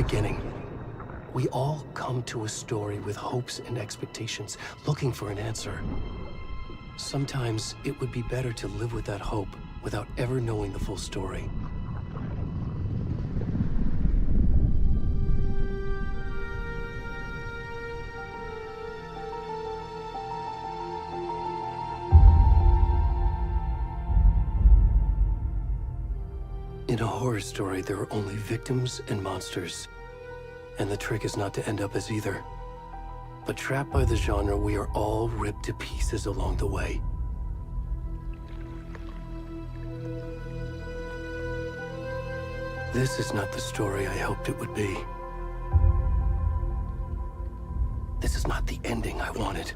beginning. We all come to a story with hopes and expectations, looking for an answer. Sometimes it would be better to live with that hope without ever knowing the full story. In a horror story, there are only victims and monsters. And the trick is not to end up as either. But trapped by the genre, we are all ripped to pieces along the way. This is not the story I hoped it would be. This is not the ending I wanted.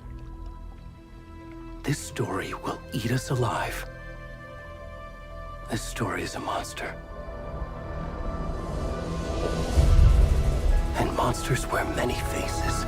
This story will eat us alive. This story is a monster. And monsters wear many faces.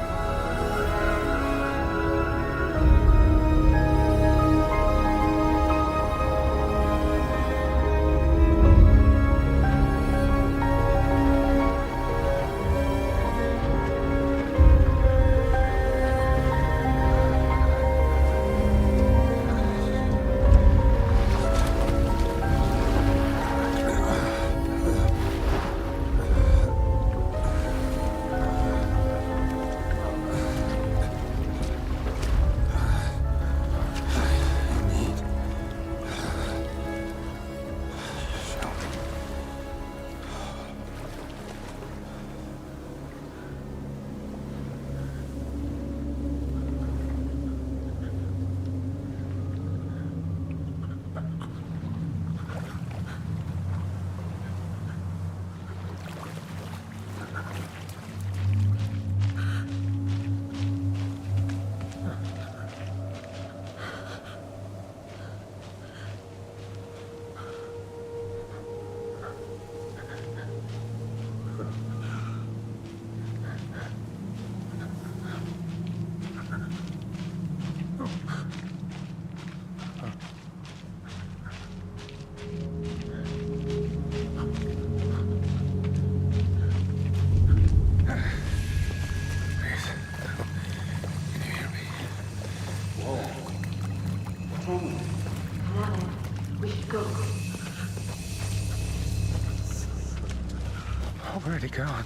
Where'd he gone?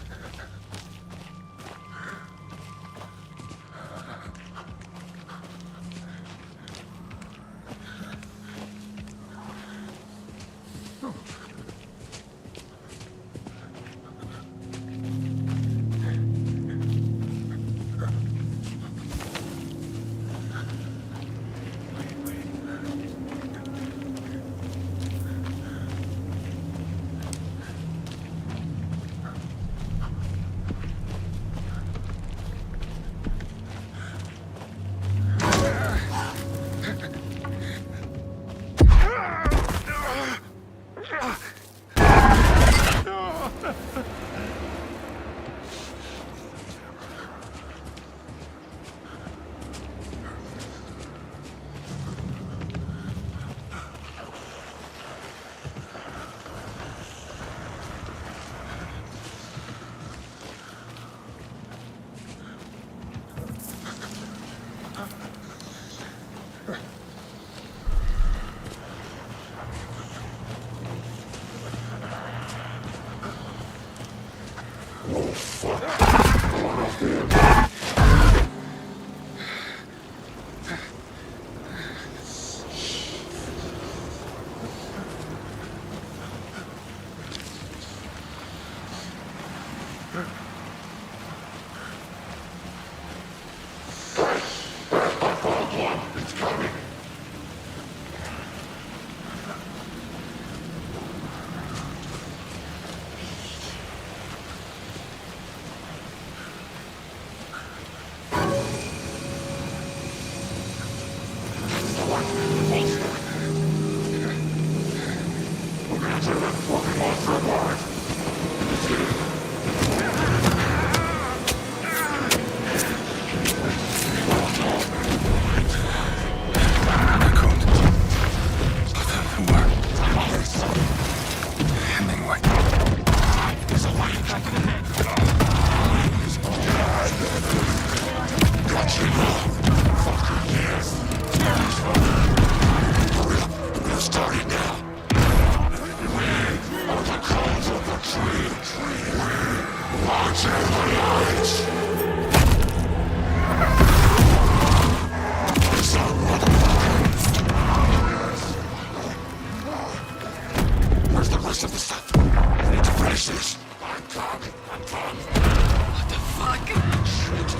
Where's the rest of the stuff? I need to finish this. I'm done. What the fuck? Shit.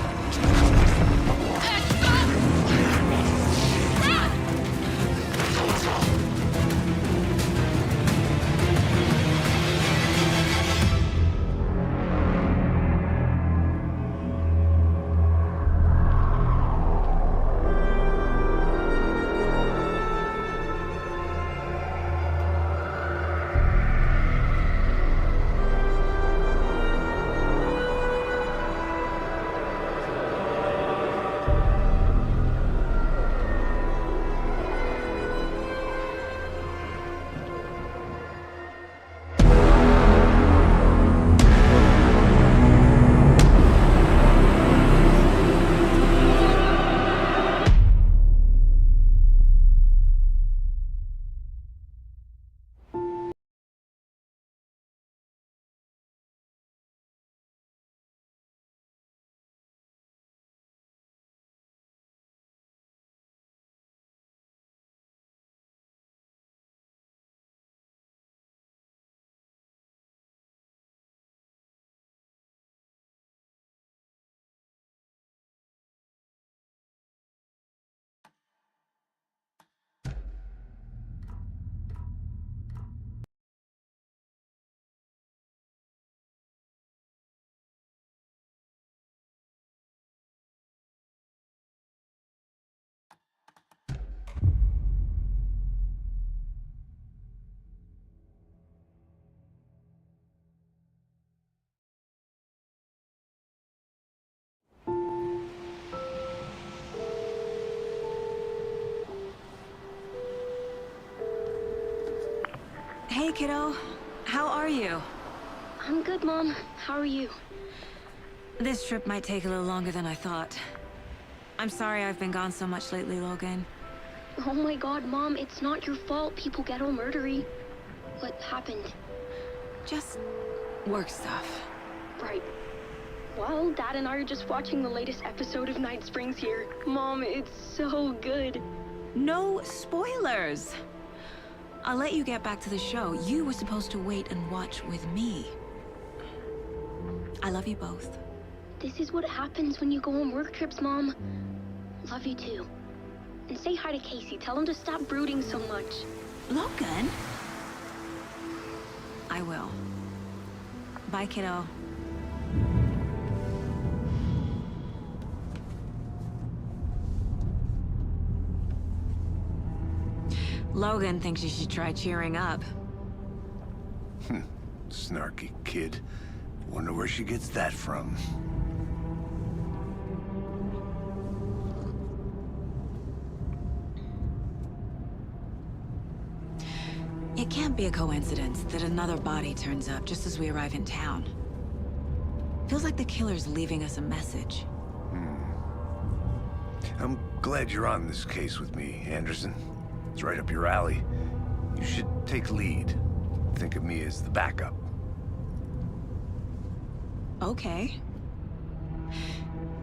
Hey, kiddo. How are you? I'm good, Mom. How are you? This trip might take a little longer than I thought. I'm sorry I've been gone so much lately, Logan. Oh my god, Mom, it's not your fault people get all murdery. What happened? Just work stuff. Right. Well, Dad and I are just watching the latest episode of Night Springs here. Mom, it's so good. No spoilers! I'll let you get back to the show. You were supposed to wait and watch with me. I love you both. This is what happens when you go on work trips, Mom. Love you too. And say hi to Casey. Tell him to stop brooding so much. Logan? I will. Bye, kiddo. Logan thinks you should try cheering up. Snarky kid. Wonder where she gets that from. It can't be a coincidence that another body turns up just as we arrive in town. Feels like the killer's leaving us a message. I'm glad you're on this case with me, Anderson. It's right up your alley. You should take lead. Think of me as the backup. Okay.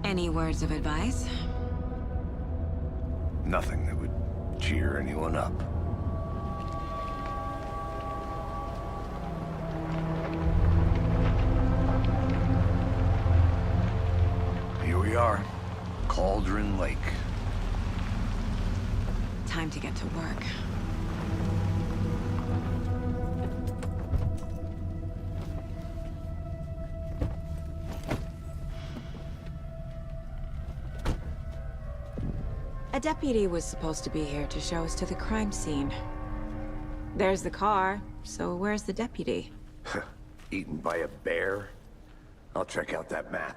Any words of advice? Nothing that would cheer anyone up. Here we are. Cauldron Lake. Time to get to work. A deputy was supposed to be here to show us to the crime scene. There's the car, so where's the deputy? Eaten by a bear? I'll check out that map.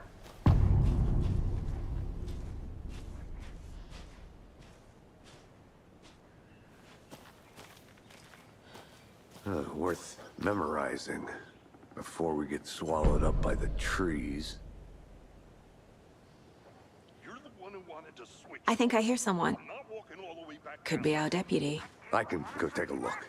Worth memorizing before we get swallowed up by the trees. You're the one who wanted to switch. I think I hear someone. I'm not walking all the way back Could down. be our deputy. I can go take a look.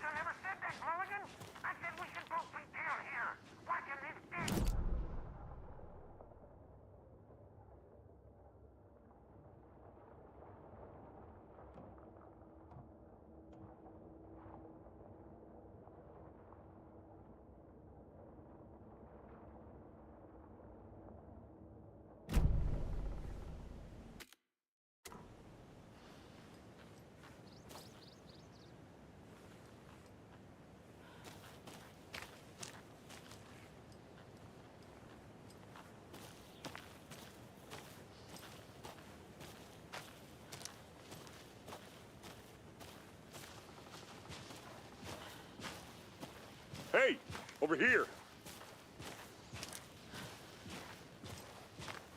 Over here.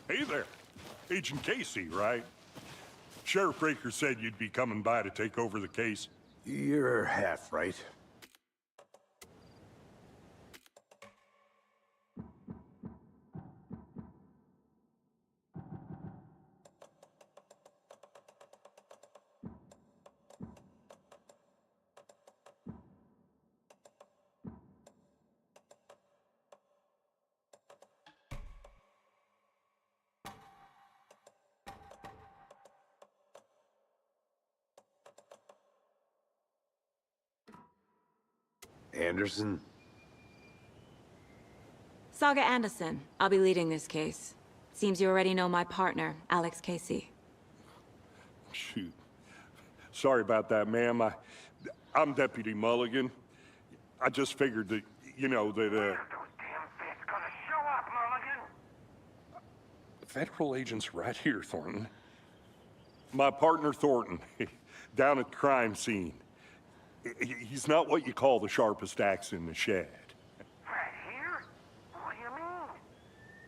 Hey there. Agent Casey, right? Sheriff Breaker said you'd be coming by to take over the case. You're half right. Anderson? Saga Anderson. I'll be leading this case. Seems you already know my partner, Alex Casey. Shoot. Sorry about that, ma'am. I'm Deputy Mulligan. I just figured that, you know, that, Those damn fists gonna show up, Mulligan! federal agent's right here, Thornton. My partner, Thornton, down at the crime scene. He's not what you call the sharpest axe in the shed. Right here? What do you mean?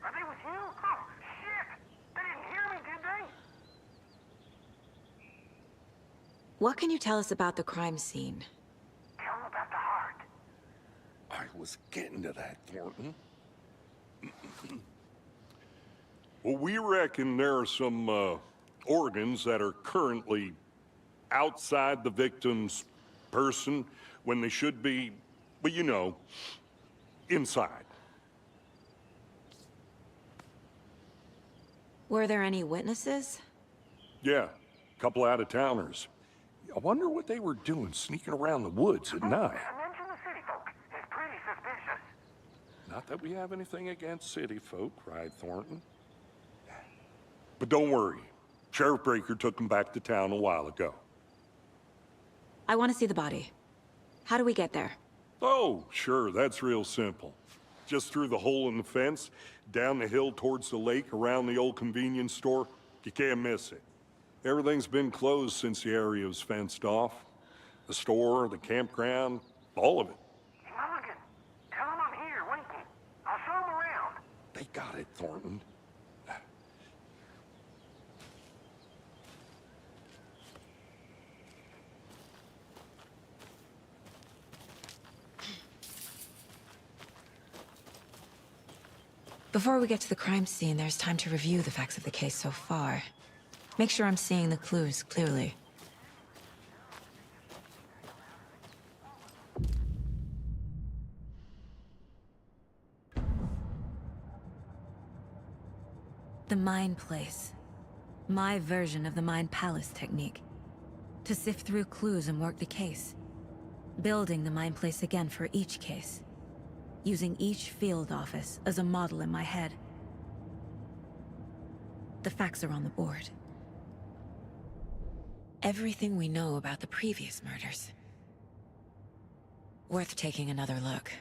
Are they with you? Oh, shit! They didn't hear me, did they? What can you tell us about the crime scene? Tell them about the heart. I was getting to that, Thornton. Well, we reckon there are some, organs that are currently outside the victim's person when they should be, well, you know, inside. Were there any witnesses? Yeah, a couple out-of-towners. I wonder what they were doing sneaking around the woods at night. Mention the city folk. It's pretty suspicious. Not that we have anything against city folk, cried Thornton. But don't worry. Sheriff Breaker took him back to town a while ago. I want to see the body. How do we get there? Oh, sure, that's real simple. Just through the hole in the fence, down the hill towards the lake, around the old convenience store. You can't miss it. Everything's been closed since the area was fenced off. The store, the campground, all of it. Mulligan, tell them I'm here waiting. I'll show them around. They got it, Thornton. Before we get to the crime scene, there's time to review the facts of the case so far. Make sure I'm seeing the clues clearly. The Mind Place. My version of the Mind Palace technique. To sift through clues and work the case. Building the Mind Place again for each case. Using each field office as a model in my head. The facts are on the board. Everything we know about the previous murders. Worth taking another look.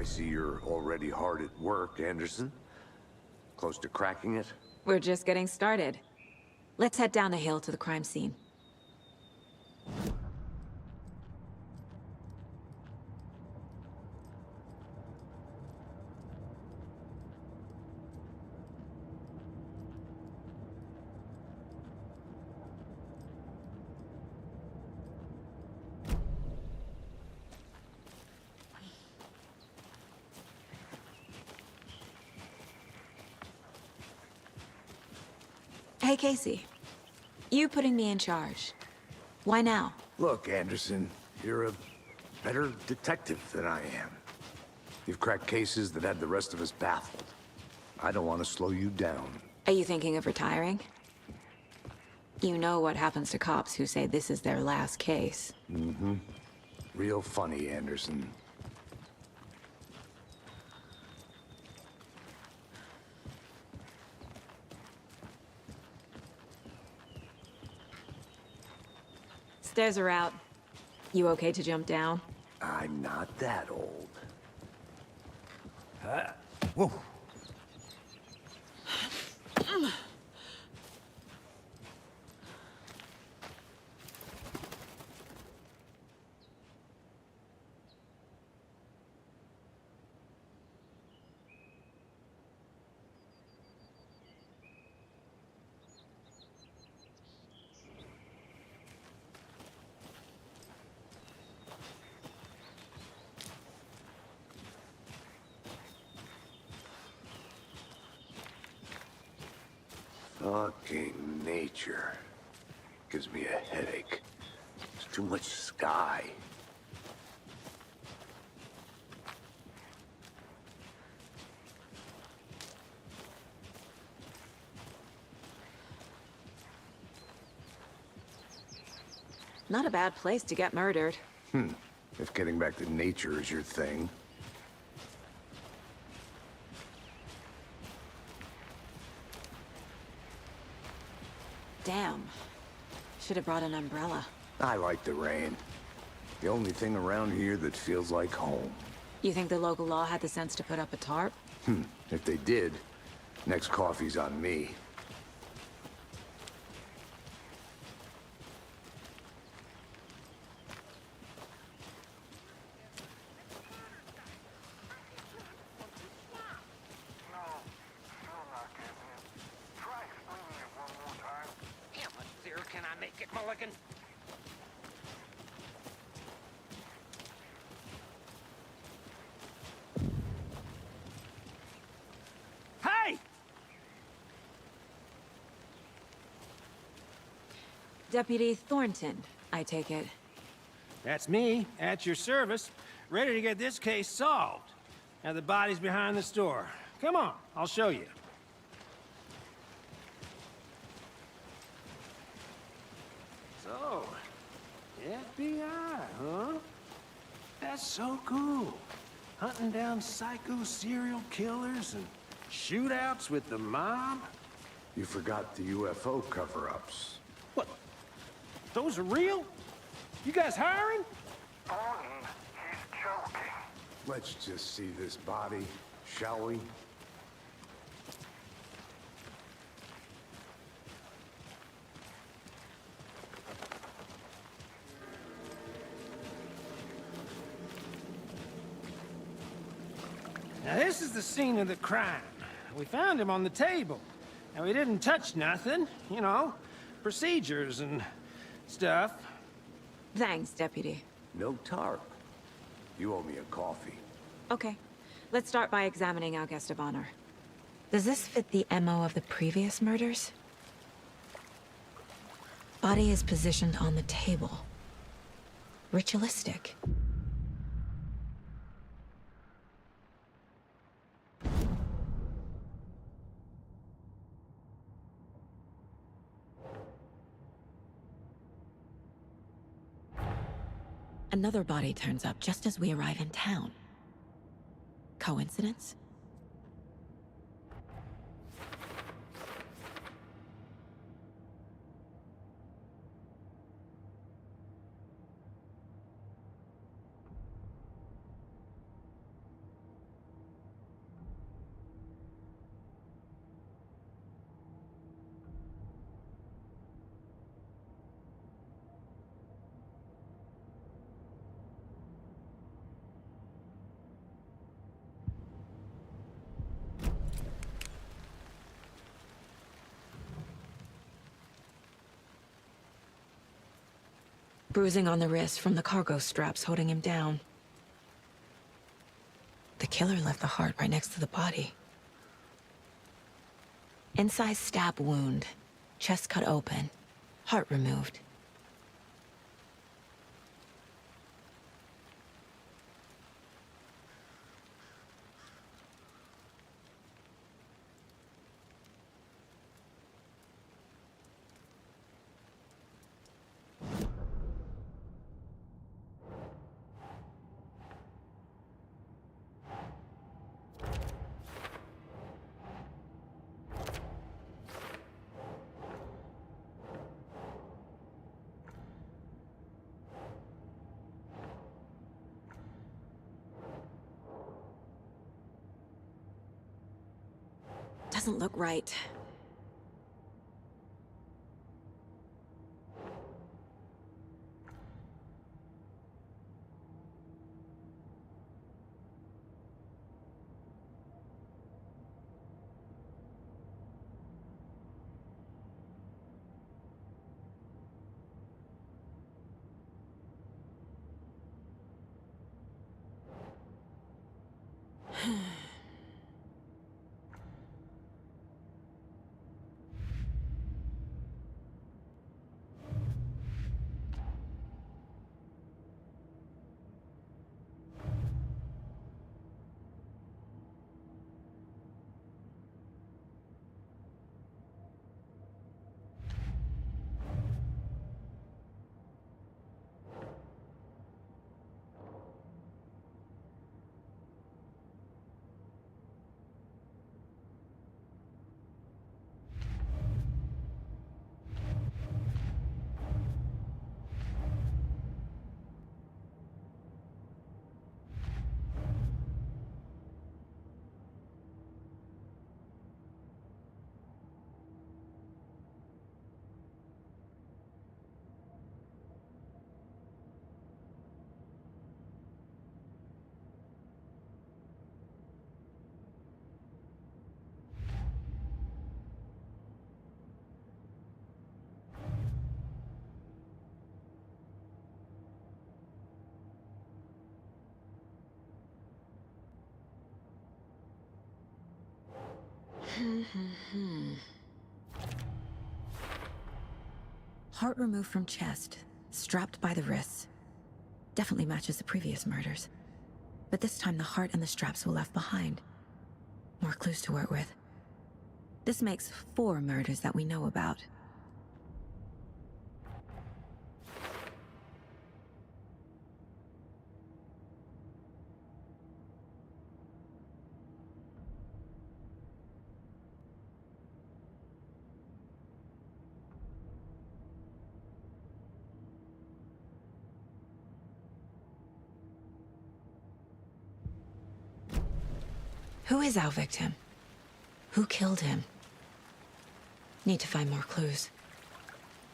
I see you're already hard at work, Anderson. Close to cracking it? We're just getting started. Let's head down the hill to the crime scene. Hey, Casey. You putting me in charge. Why now? Look, Anderson, you're a better detective than I am. You've cracked cases that had the rest of us baffled. I don't want to slow you down. Are you thinking of retiring? You know what happens to cops who say this is their last case. Mm-hmm. Real funny, Anderson. Stairs are out. You okay to jump down? I'm not that old. Whoa. Fucking nature. Gives me a headache. There's too much sky. Not a bad place to get murdered. If getting back to nature is your thing. Damn. Should have brought an umbrella. I like the rain. The only thing around here that feels like home. You think the local law had the sense to put up a tarp? If they did, next coffee's on me. No, still not getting it. Try explaining it one more time. How much clearer can I make it, Mulligan? Hey! Deputy Thornton, I take it. That's me, at your service, ready to get this case solved. Now the body's behind the store. Come on, I'll show you. So, FBI, huh? That's so cool. Hunting down psycho serial killers and shootouts with the mob. You forgot the UFO cover-ups. What? Those are real? You guys hiring? Thornton, he's joking. Let's just see this body, shall we? Now this is the scene of the crime. We found him on the table. And we didn't touch nothing, you know, procedures and stuff. Thanks, Deputy. No tarp. You owe me a coffee. Okay. Let's start by examining our guest of honor. Does this fit the MO of the previous murders? Body is positioned on the table. Ritualistic. Another body turns up just as we arrive in town. Coincidence? bruising on the wrist from the cargo straps holding him down. The killer left the heart right next to the body. Incised stab wound, chest cut open, heart removed. Doesn't look right. Heart removed from chest, strapped by the wrists. Definitely matches the previous murders. But this time the heart and the straps were left behind. More clues to work with. This makes 4 murders that we know about. Who is our victim? Who killed him? Need to find more clues.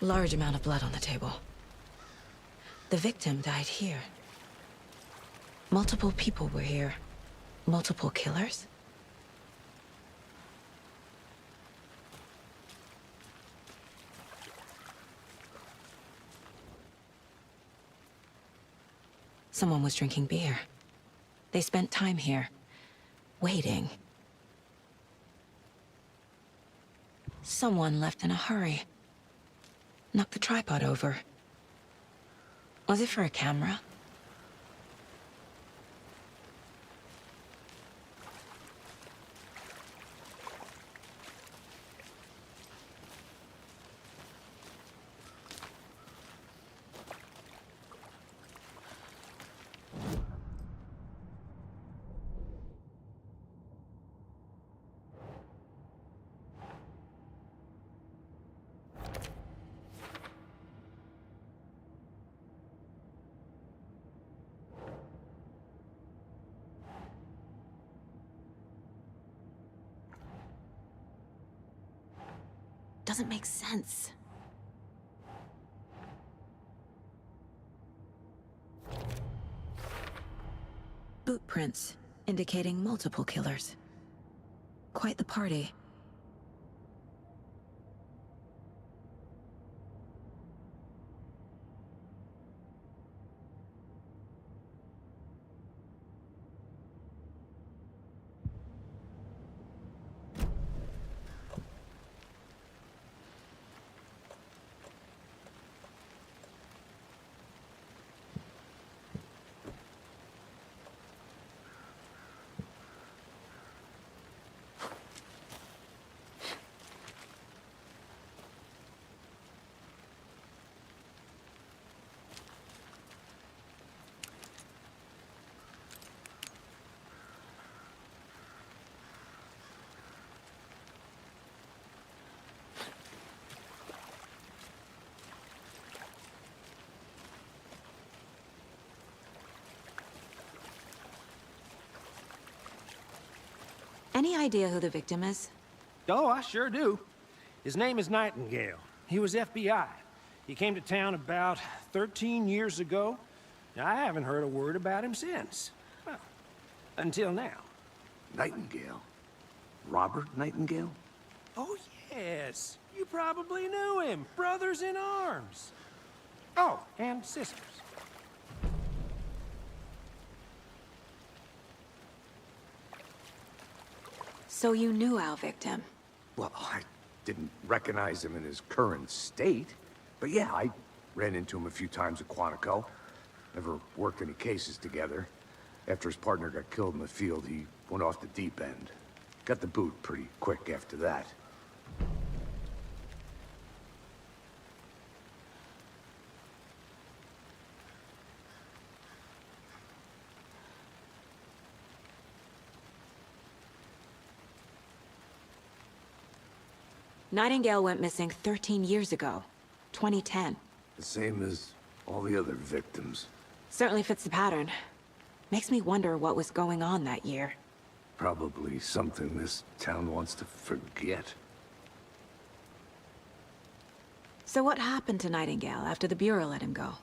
Large amount of blood on the table. The victim died here. Multiple people were here. Multiple killers? Someone was drinking beer. They spent time here. Waiting. Someone left in a hurry. Knocked the tripod over. Was it for a camera? Doesn't make sense. Boot prints, indicating multiple killers. Quite the party. Any idea who the victim is? Oh, I sure do. His name is Nightingale. He was FBI. He came to town about 13 years ago. I haven't heard a word about him since. Well, until now. Nightingale? Robert Nightingale? Oh, yes. You probably knew him. Brothers in arms. Oh, and sisters. So you knew our victim? Well, I didn't recognize him in his current state. But yeah, I ran into him a few times at Quantico. Never worked any cases together. After his partner got killed in the field, he went off the deep end. Got the boot pretty quick after that. Nightingale went missing 13 years ago. 2010. The same as all the other victims. Certainly fits the pattern. Makes me wonder what was going on that year. Probably something this town wants to forget. So what happened to Nightingale after the Bureau let him go?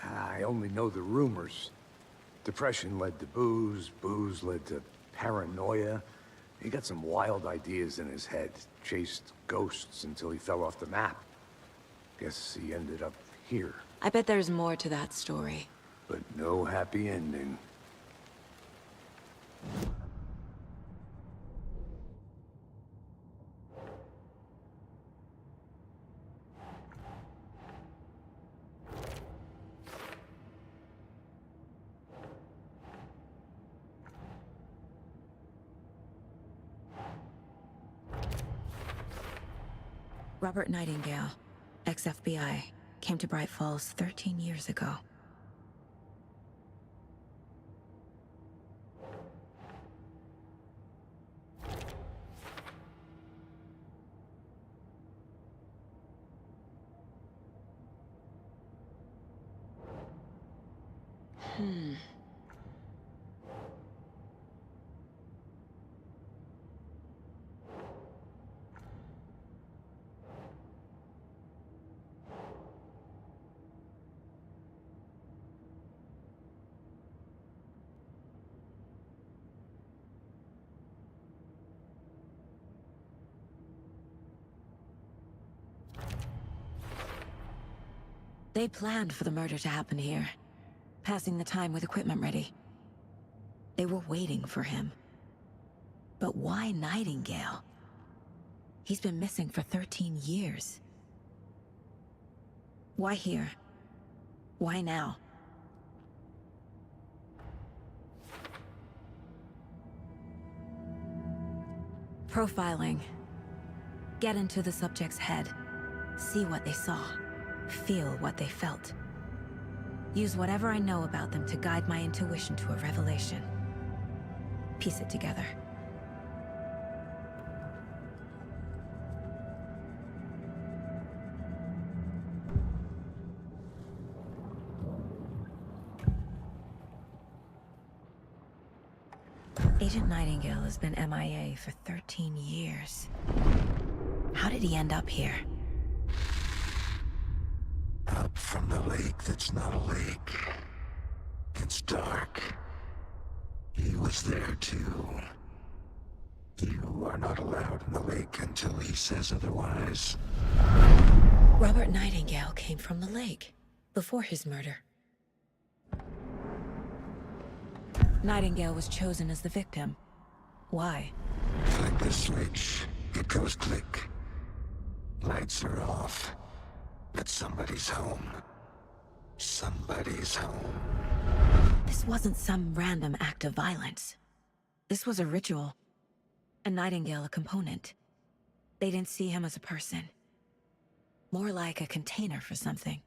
I only know the rumors. Depression led to booze, booze led to paranoia. He got some wild ideas in his head, chased ghosts until he fell off the map. Guess he ended up here, I bet there's more to that story. but no happy ending. Robert Nightingale, ex-FBI, came to Bright Falls 13 years ago. They planned for the murder to happen here, passing the time with equipment ready. They were waiting for him. But why Nightingale? He's been missing for 13 years. Why here? Why now? Profiling. Get into the subject's head. See what they saw. Feel what they felt. Use whatever I know about them to guide my intuition to a revelation. Piece it together. Agent Nightingale has been MIA for 13 years. How did he end up here? Up from the lake that's not a lake. It's dark. He was there too. You are not allowed in the lake until he says otherwise. Robert Nightingale came from the lake, before his murder. Nightingale was chosen as the victim. Why? Flick the switch. It goes click. Lights are off. But somebody's home. Somebody's home. This wasn't some random act of violence. This was a ritual. And Nightingale a component. They didn't see him as a person. More like a container for something.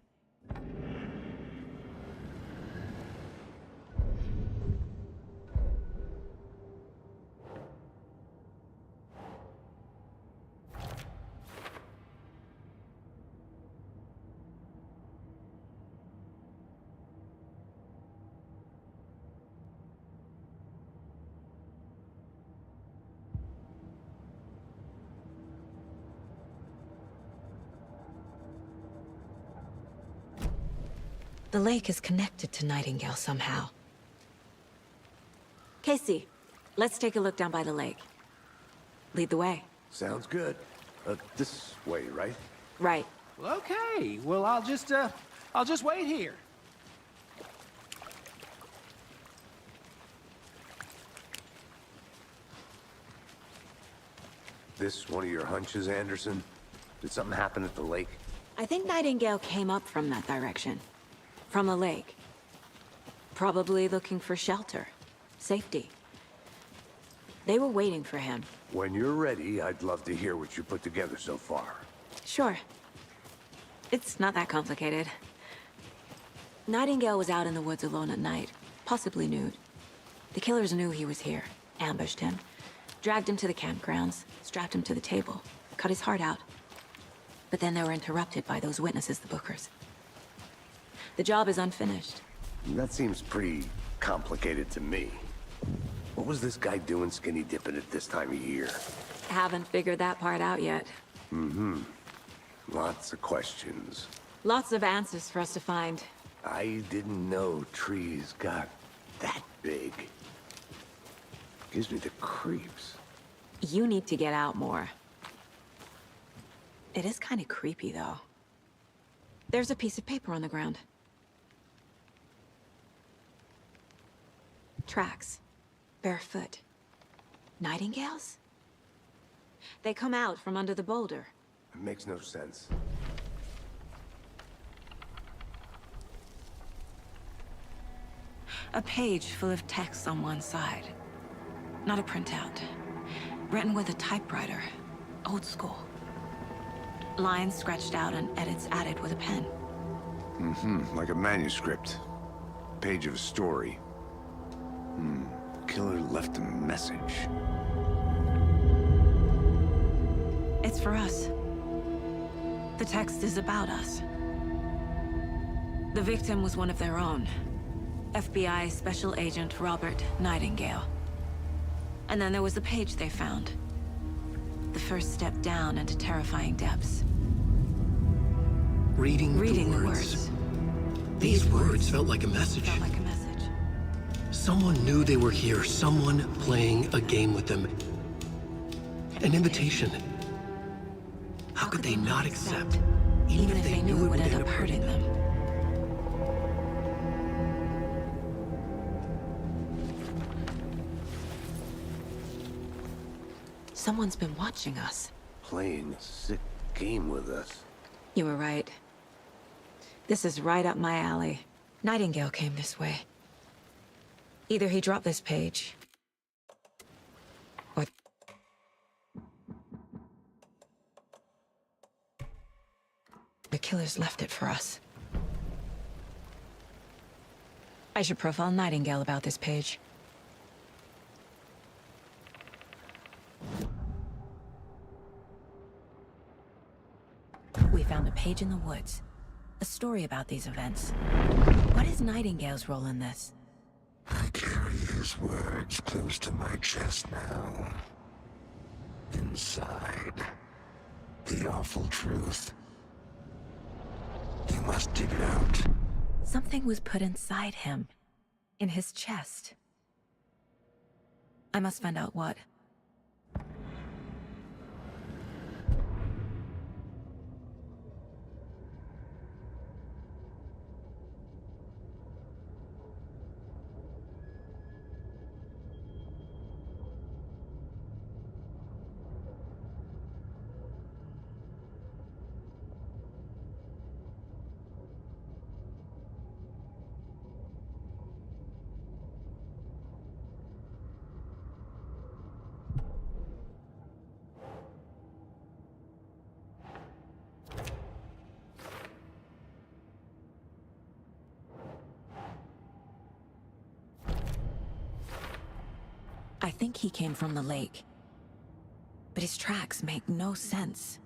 The lake is connected to Nightingale somehow. Casey, let's take a look down by the lake. Lead the way. Sounds good. This way, right? Right. Well, okay. Well, I'll just wait here. This one of your hunches, Anderson? Did something happen at the lake? I think Nightingale came up from that direction. From the lake. Probably looking for shelter. Safety. They were waiting for him. When you're ready, I'd love to hear what you put together so far. Sure. It's not that complicated. Nightingale was out in the woods alone at night, possibly nude. The killers knew he was here, ambushed him, dragged him to the campgrounds, strapped him to the table, cut his heart out. But then they were interrupted by those witnesses, the Bookers. The job is unfinished. That seems pretty complicated to me. What was this guy doing skinny dipping at this time of year? Haven't figured that part out yet. Lots of questions. Lots of answers for us to find. I didn't know trees got that big. Gives me the creeps. You need to get out more. It is kind of creepy, though. There's a piece of paper on the ground. Tracks. Barefoot. Nightingales? They come out from under the boulder. It makes no sense. A page full of text on one side. Not a printout. Written with a typewriter. Old school. Lines scratched out and edits added with a pen. Like a manuscript. Page of a story. Killer left a message. It's for us. The text is about us. The victim was one of their own. FBI Special Agent Robert Nightingale. And then there was the page they found. The first step down into terrifying depths. Reading The the words. These words felt like a message. Felt like a message. Someone knew they were here, someone playing a game with them. An invitation. How could they not accept, even if they knew it would end up hurting them? Someone's been watching us. Playing a sick game with us. You were right. This is right up my alley. Nightingale came this way. Either he dropped this page, or the killers left it for us. I should profile Nightingale about this page. We found a page in the woods. A story about these events. What is Nightingale's role in this? I carry his words close to my chest now. Inside, the awful truth. You must dig it out. Something was put inside him. In his chest. I must find out what. I think he came from the lake. But his tracks make no sense.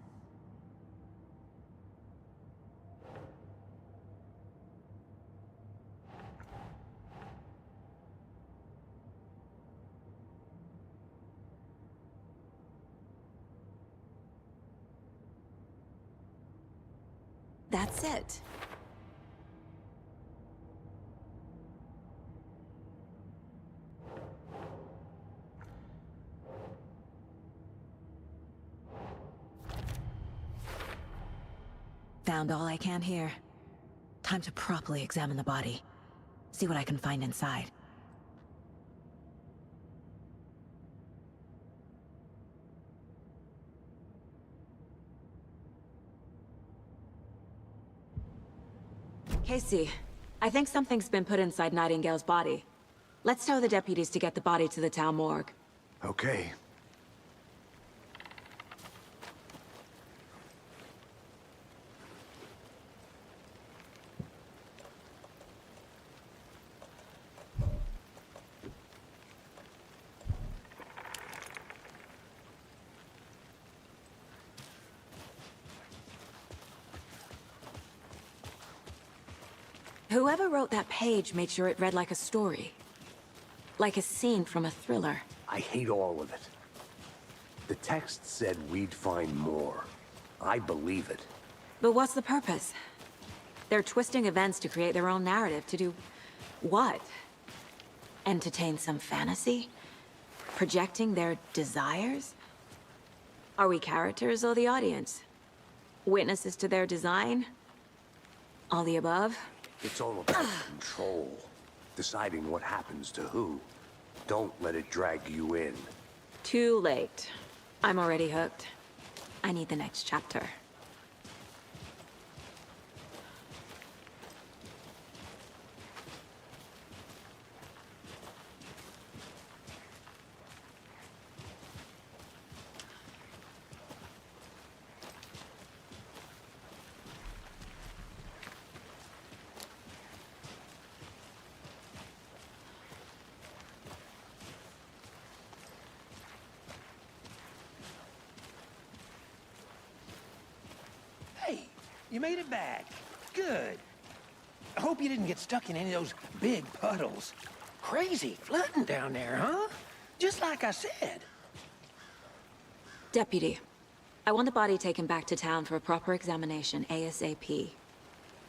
That's it. sound all I can hear. Time to properly examine the body. See what I can find inside. Casey, I think something's been put inside Nightingale's body. Let's tell the deputies to get the body to the town morgue. Okay. Whoever wrote that page made sure it read like a story. Like a scene from a thriller. I hate all of it. The text said we'd find more. I believe it. But what's the purpose? They're twisting events to create their own narrative. To do what? Entertain some fantasy? Projecting their desires? Are we characters or the audience? Witnesses to their design? All the above? It's all about control. Deciding what happens to who. Don't let it drag you in. Too late. I'm already hooked. I need the next chapter. Hey, you made it back. Good. I hope you didn't get stuck in any of those big puddles. Crazy flooding down there, huh? Just like I said. Deputy, I want the body taken back to town for a proper examination, ASAP.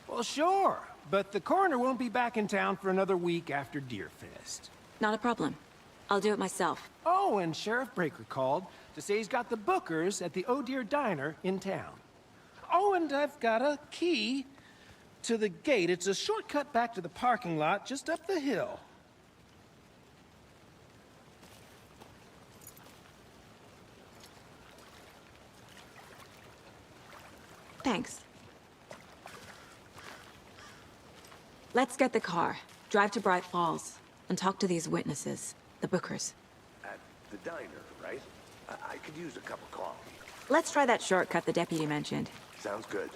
Well, sure. But the coroner won't be back in town for another week after Deerfest. Not a problem. I'll do it myself. Oh, and Sheriff Breaker called to say he's got the Bookers at the Oh Deer Diner in town. Oh, and I've got a key to the gate. It's a shortcut back to the parking lot just up the hill. Thanks. Let's get the car, drive to Bright Falls, and talk to these witnesses, the Bookers. At the diner, right? I could use a cup of coffee. Let's try that shortcut the deputy mentioned. Sounds good.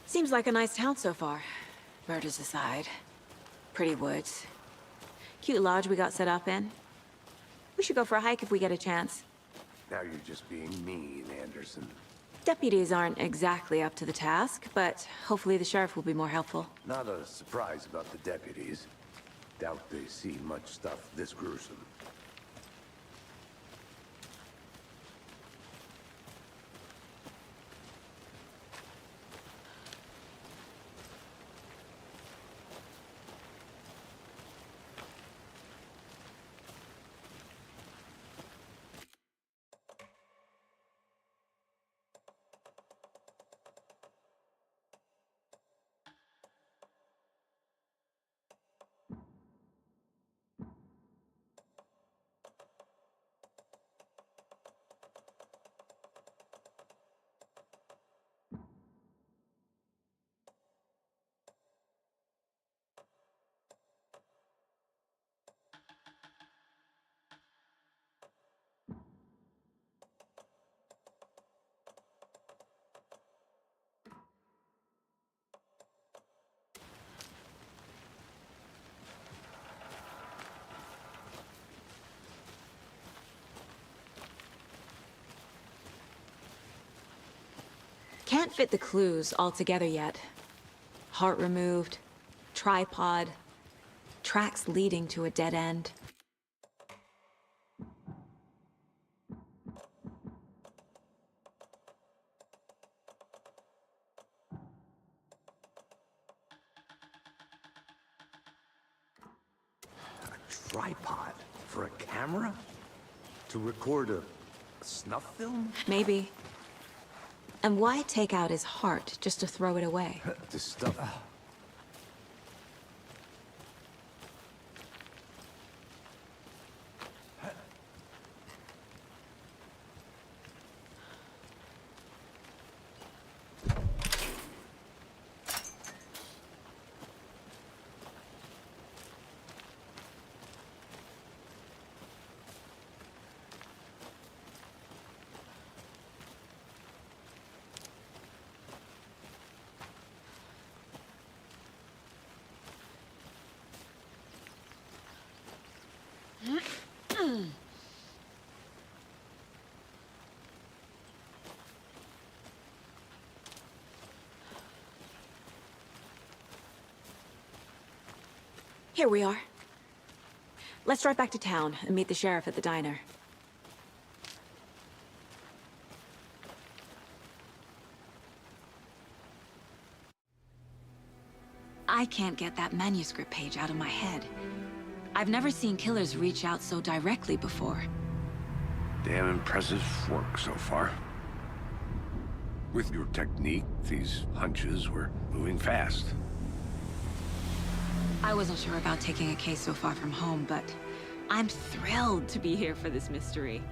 Seems like a nice town so far. Murders aside. Pretty woods. Cute lodge we got set up in. We should go for a hike if we get a chance. Now you're just being mean, Anderson. Deputies aren't exactly up to the task, but hopefully the sheriff will be more helpful. Not a surprise about the deputies. Doubt they see much stuff this gruesome. Can't fit the clues all together yet. Heart removed, tripod, tracks leading to a dead end. tripod for a camera? To record a snuff film? Maybe. And why take out his heart just to throw it away? This stuff... Here we are. Let's drive back to town and meet the sheriff at the diner. I can't get that manuscript page out of my head. I've never seen killers reach out so directly before. Damn impressive work so far. With your technique, these hunches were moving fast. I wasn't sure about taking a case so far from home, but I'm thrilled to be here for this mystery.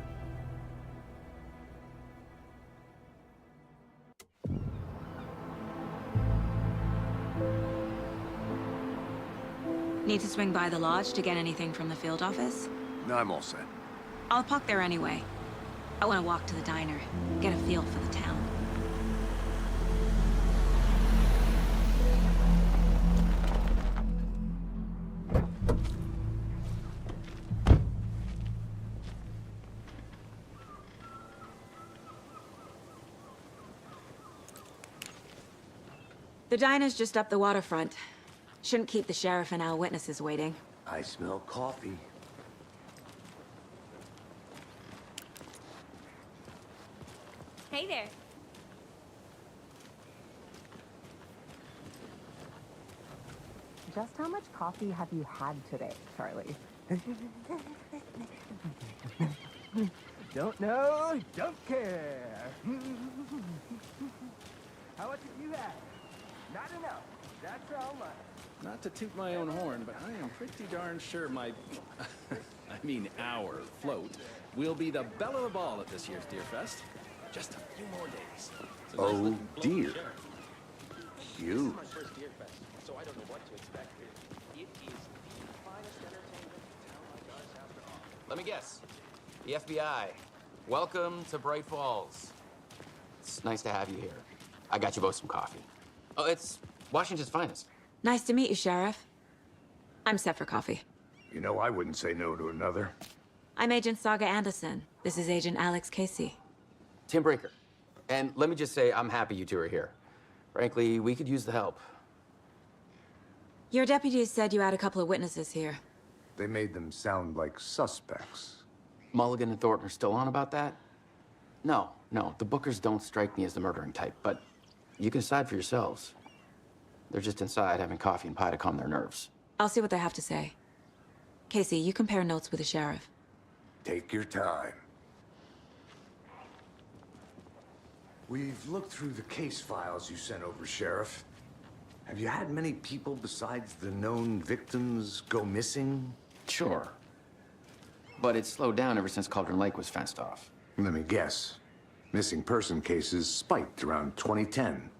Need to swing by the lodge to get anything from the field office? No, I'm all set. I'll park there anyway. I want to walk to the diner, get a feel for the town. The diner's just up the waterfront. Shouldn't keep the sheriff and our witnesses waiting. I smell coffee. Hey there. Just how much coffee have you had today, Charlie? Don't know, don't care. How much have you had? Not enough. That's all much. Not to toot my own horn, but I am pretty darn sure my... I mean our float will be the belle of the ball at this year's Deer Fest. Just a few more days. It's a nice Oh, looking float, dear. sure. Huge. My first Deer Fest, so I don't know what to expect here. It is the finest entertainment a town like ours has to offer. Let me guess. The FBI. Welcome to Bright Falls. It's nice to have you here. I got you both some coffee. Oh, it's Washington's finest. Nice to meet you, Sheriff. I'm set for coffee. You know, I wouldn't say no to another. I'm Agent Saga Anderson. This is Agent Alex Casey. Tim Brinker. And let me just say, I'm happy you two are here. Frankly, we could use the help. Your deputies said you had a couple of witnesses here. They made them sound like suspects. Mulligan and Thornton are still on about that? No, the Bookers don't strike me as the murdering type, but you can decide for yourselves. They're just inside having coffee and pie to calm their nerves. I'll see what they have to say. Casey, you compare notes with the sheriff. Take your time. We've looked through the case files you sent over, Sheriff. Have you had many people besides the known victims go missing? Sure. But it's slowed down ever since Cauldron Lake was fenced off. Let me guess. Missing person cases spiked around 2010.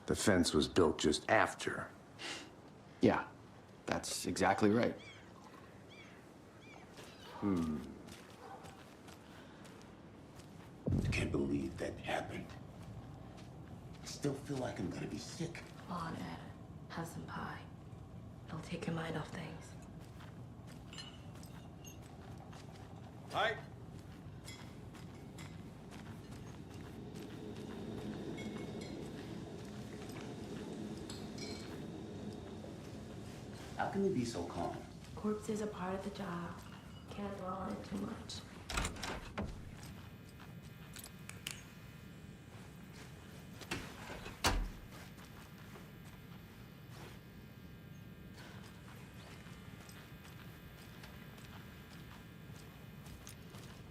The fence was built just after. Yeah, that's exactly right. I can't believe that happened. I still feel like I'm gonna be sick. Come on, Ed. Have some pie. It'll take your mind off things. Hi. How can you be so calm? Corpses are part of the job. Can't dwell on it too much.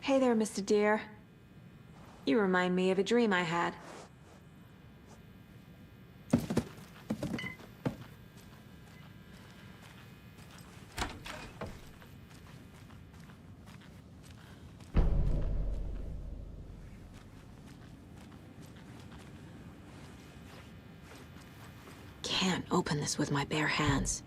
Hey there, Mr. Deer. You remind me of a dream I had. Can't open this with my bare hands.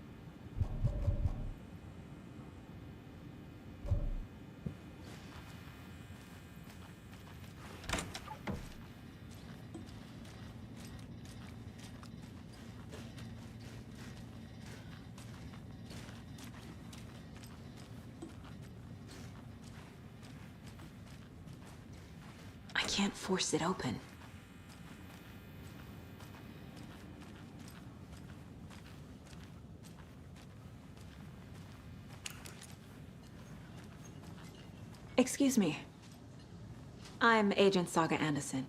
I can't force it open. Excuse me. I'm Agent Saga Anderson.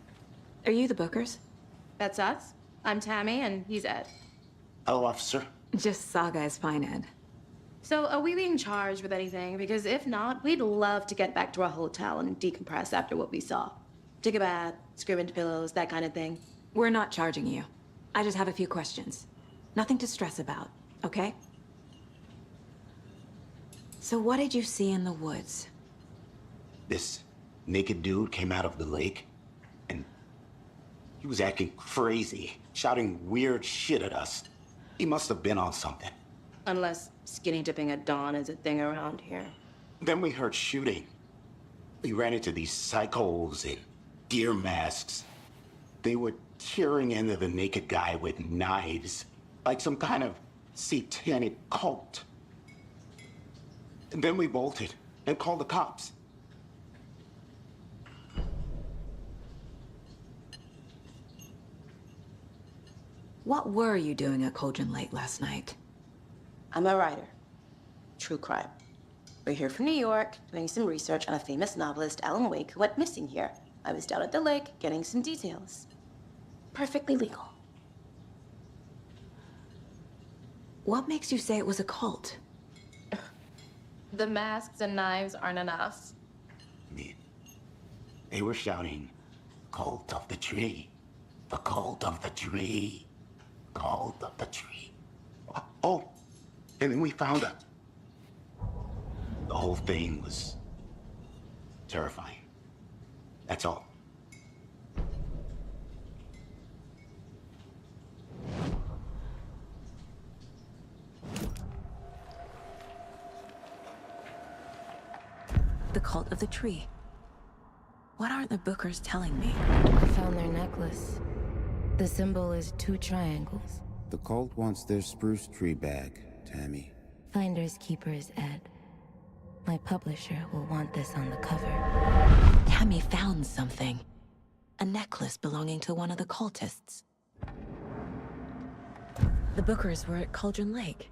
Are you the Bookers? That's us. I'm Tammy, and he's Ed. Hello, officer. Just Saga is fine, Ed. So, are we being charged with anything? Because if not, we'd love to get back to our hotel and decompress after what we saw. Take a bath, scream into pillows, that kind of thing. We're not charging you. I just have a few questions. Nothing to stress about, okay? So what did you see in the woods? This naked dude came out of the lake, and he was acting crazy, shouting weird shit at us. He must have been on something. Unless skinny dipping at dawn is a thing around here. Then we heard shooting. We ran into these psychos in deer masks. They were tearing into the naked guy with knives, like some kind of satanic cult. And then we bolted and called the cops. What were you doing at Cauldron Lake last night? I'm a writer. True crime. We're here from New York, doing some research on a famous novelist, Alan Wake, who went missing here. I was down at the lake, getting some details. Perfectly legal. What makes you say it was a cult? The masks and knives aren't enough. They were shouting, "Cult of the tree, the cult of the tree, cult of the tree." Oh, and then we found out. The whole thing was terrifying. That's all. The cult of the tree. What aren't the Bookers telling me? I found their necklace. The symbol is 2 triangles. The cult wants their spruce tree back, Tammy. Finders keepers, Ed. My publisher will want this on the cover. Tammy found something. A necklace belonging to one of the cultists. The Bookers were at Cauldron Lake.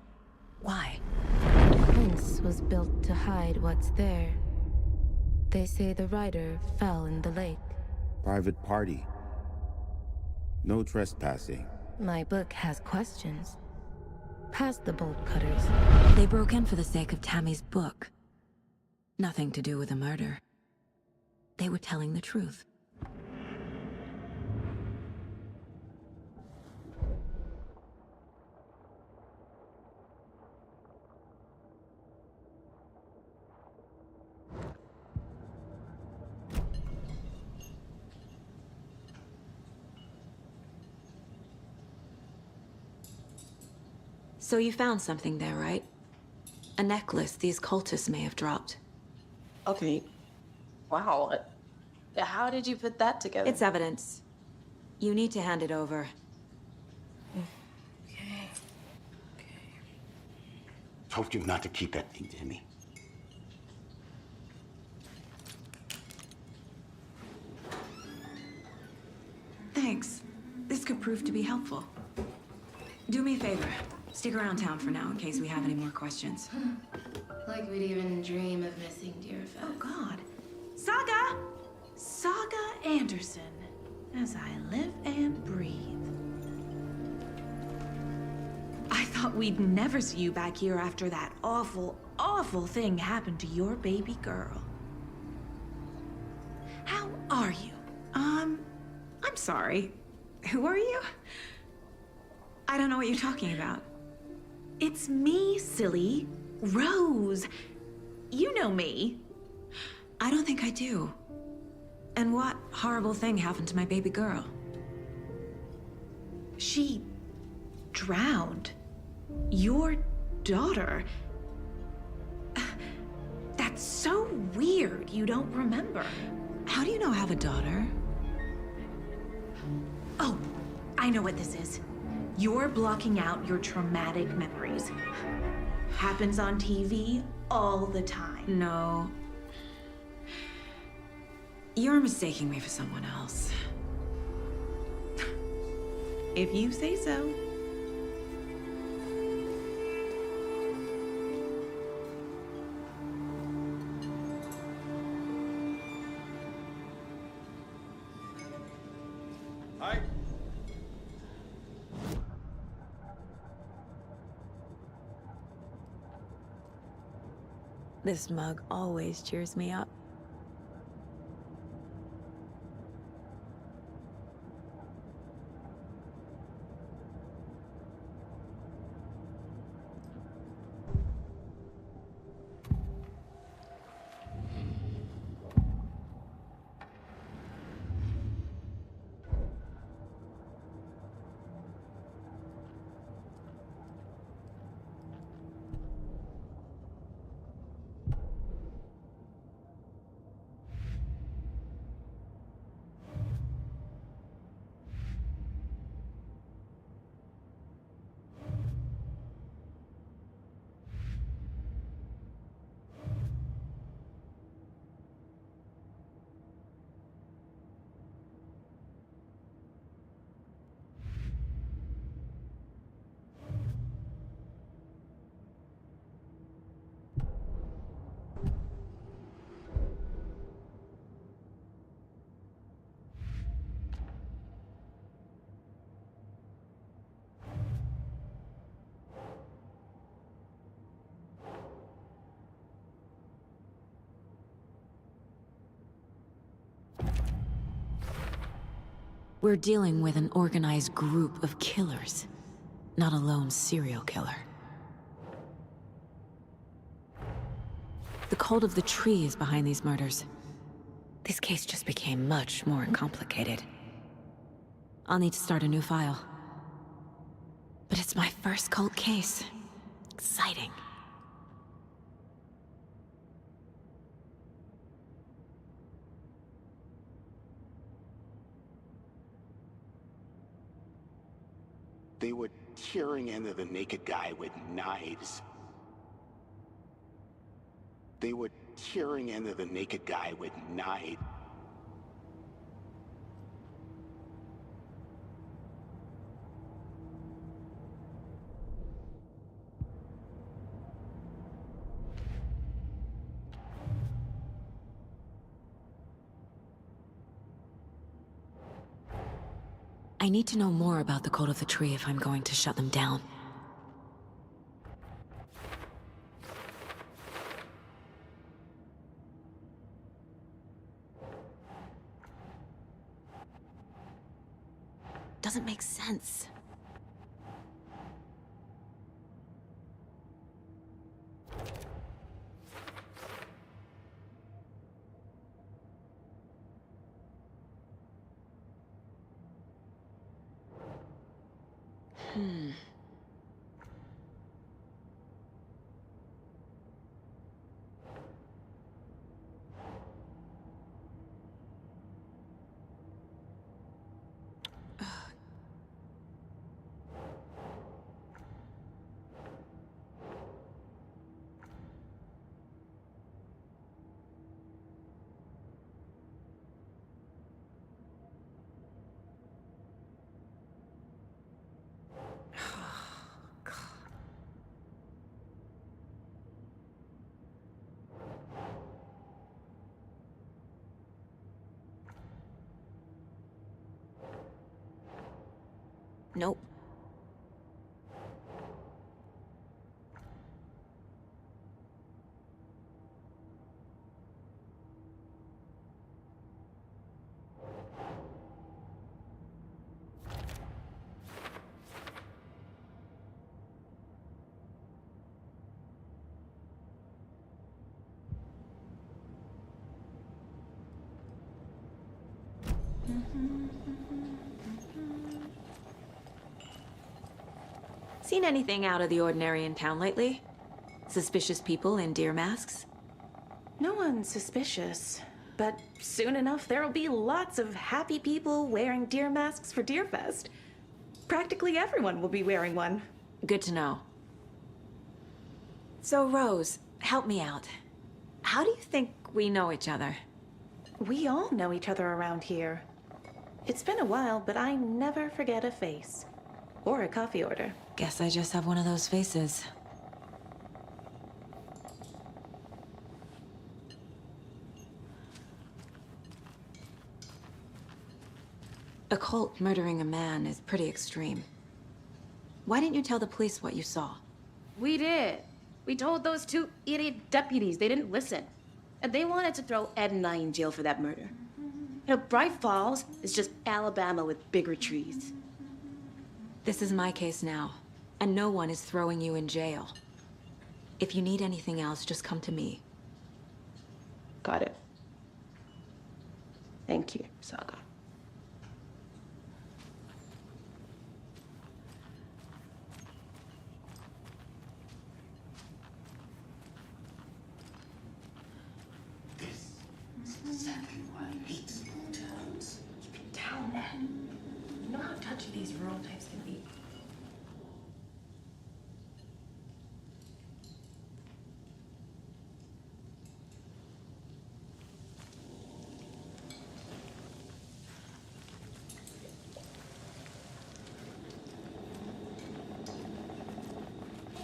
Why? The fence was built to hide what's there. They say the rider fell in the lake. Private party. No trespassing. My book has questions. Past the bolt cutters. They broke in for the sake of Tammy's book. Nothing to do with the murder. They were telling the truth. So you found something there, right? A necklace these cultists may have dropped. Okay. Wow. How did you put that together? It's evidence. You need to hand it over. Okay. Told you not to keep that thing, Tammy. Thanks. This could prove to be helpful. Do me a favor. Stick around town for now in case we have any more questions. Like we'd even dream of missing Deerfest. Oh, God. Saga! Saga Anderson. As I live and breathe. I thought we'd never see you back here after that awful, awful thing happened to your baby girl. sorry. Who are you? I don't know what you're talking about. It's me, silly. Rose. You know me. I don't think I do. And what horrible thing happened to my baby girl? She drowned. Your daughter. That's so weird you don't remember. How do you know I have a daughter? Oh, I know what this is. You're blocking out your traumatic memories. Happens on TV all the time. No. You're mistaking me for someone else. If you say so. Hi. This mug always cheers me up. We're dealing with an organized group of killers, not a lone serial killer. The cult of the tree is behind these murders. This case just became much more complicated. I'll need to start a new file. But it's my first cult case. Exciting. They were tearing into the naked guy with knives. They were tearing into the naked guy with knives. I need to know more about the Cult of the Tree if I'm going to shut them down. Doesn't make sense. Nope. Seen anything out of the ordinary in town lately? Suspicious people in deer masks? No one's suspicious. But soon enough, there'll be lots of happy people wearing deer masks for Deerfest. Practically everyone will be wearing one. Good to know. So, Rose, help me out. How do you think we know each other? We all know each other around here. It's been a while, but I never forget a face. Or a coffee order. Guess I just have one of those faces. A cult murdering a man is pretty extreme. Why didn't you tell the police what you saw? We did. We told those two idiot deputies. They didn't listen. And they wanted to throw Ed and I in jail for that murder. You know, Bright Falls is just Alabama with bigger trees. This is my case now, and no one is throwing you in jail. If you need anything else, just come to me. Got it. Thank you, Saga. Exactly why I hate small towns. Keep it down, man. You know how touchy these rural types can be.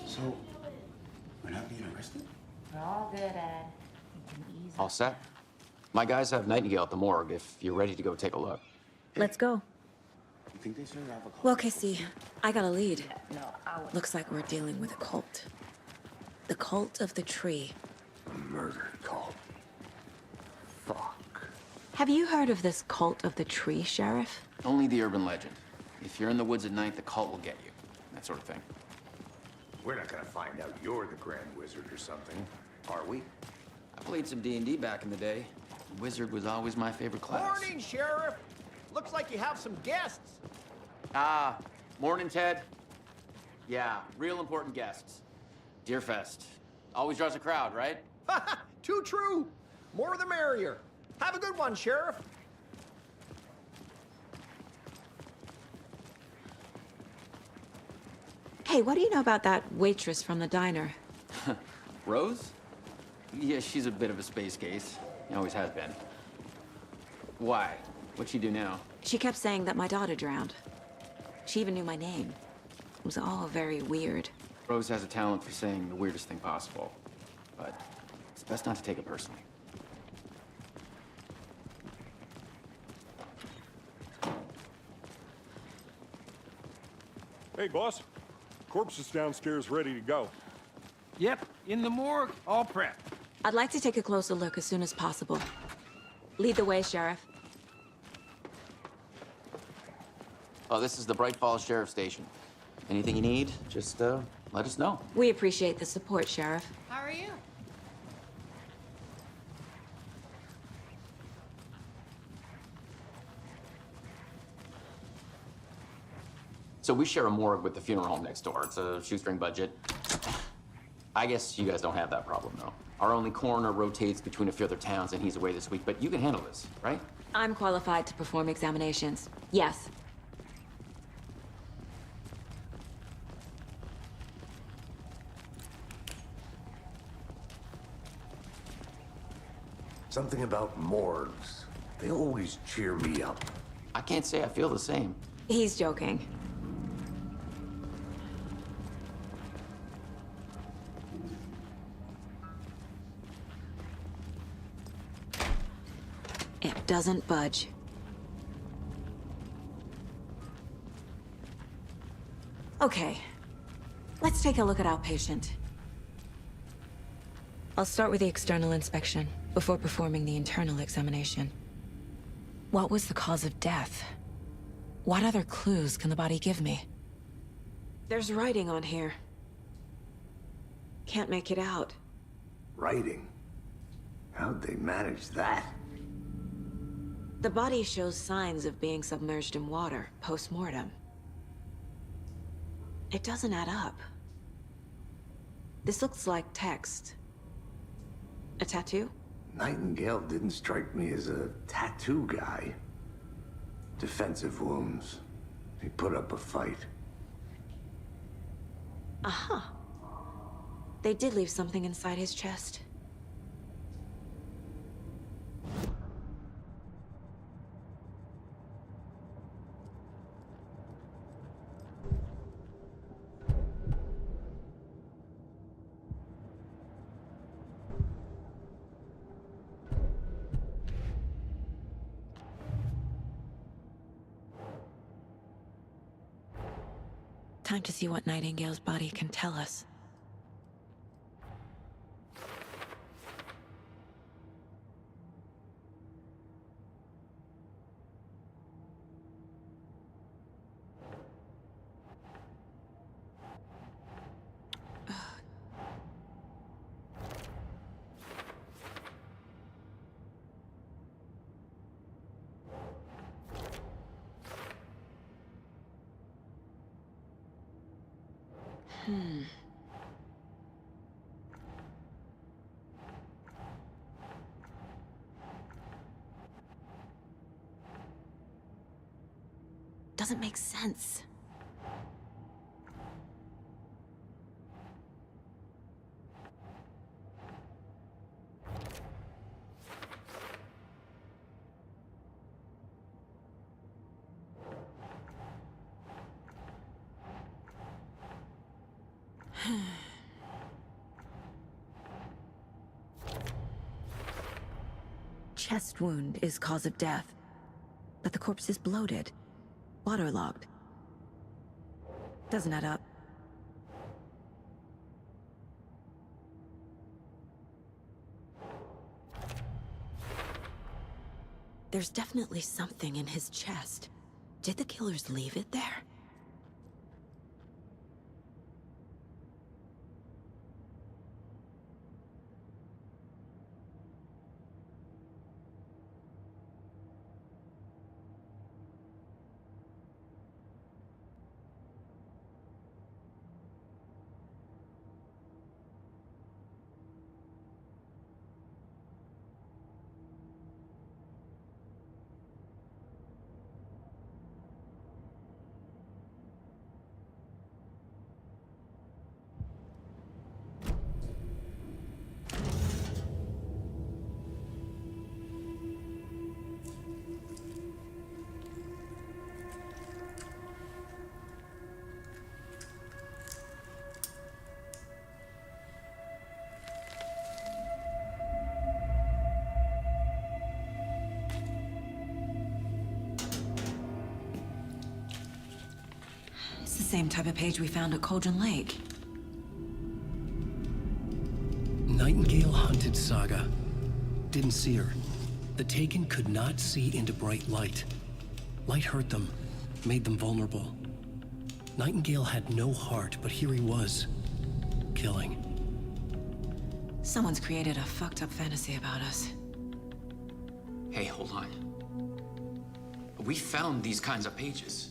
So, we're not being arrested? We're all good, Ed. You can ease All set? My guys have Nightingale at the morgue if you're ready to go take a look. Let's go. You think they serve alcohol? Well, Casey, I got a lead. No, I would. Looks like we're dealing with a cult. The cult of the tree. A murder cult. Fuck. Have you heard of this cult of the tree, Sheriff? Only the urban legend. If you're in the woods at night, the cult will get you. That sort of thing. We're not gonna find out you're the Grand Wizard or something, are we? I played some D&D back in the day. Wizard was always my favorite class. Morning, Sheriff. Looks like you have some guests. Ah, morning, Ted. Yeah, real important guests. Deerfest. Always draws a crowd, right? Too true. More the merrier. Have a good one, Sheriff. Hey, what do you know about that waitress from the diner? Rose? Yeah, she's a bit of a space case. Always has been. Why? What'd she do now? She kept saying that my daughter drowned. She even knew my name. It was all very weird. Rose has a talent for saying the weirdest thing possible. But it's best not to take it personally. Hey, boss. Corpse is downstairs ready to go. Yep, in the morgue, all prepped. I'd like to take a closer look as soon as possible. Lead the way, Sheriff. Oh, this is the Bright Falls Sheriff Station. Anything you need, just let us know. We appreciate the support, Sheriff. How are you? So we share a morgue with the funeral home next door. It's a shoestring budget. I guess you guys don't have that problem, though. Our only coroner rotates between a few other towns, and he's away this week, but you can handle this, right? I'm qualified to perform examinations. Yes. Something about morgues. They always cheer me up. I can't say I feel the same. He's joking. It doesn't budge. Okay, let's take a look at our patient. I'll start with the external inspection before performing the internal examination. What was the cause of death? What other clues can the body give me? There's writing on here. Can't make it out. Writing? How'd they manage that? The body shows signs of being submerged in water, post-mortem. It doesn't add up. This looks like text. A tattoo? Nightingale didn't strike me as a tattoo guy. Defensive wounds. He put up a fight. Aha. They did leave something inside his chest. Time to see what Nightingale's body can tell us. Doesn't make sense. Chest wound is cause of death, but the corpse is bloated, waterlogged. Doesn't add up. There's definitely something in his chest. Did the killers leave it there? The same type of page we found at Cauldron Lake. Nightingale hunted Saga. Didn't see her. The Taken could not see into bright light. Light hurt them, made them vulnerable. Nightingale had no heart, but here he was, killing. Someone's created a fucked up fantasy about us. Hey, hold on. We found these kinds of pages.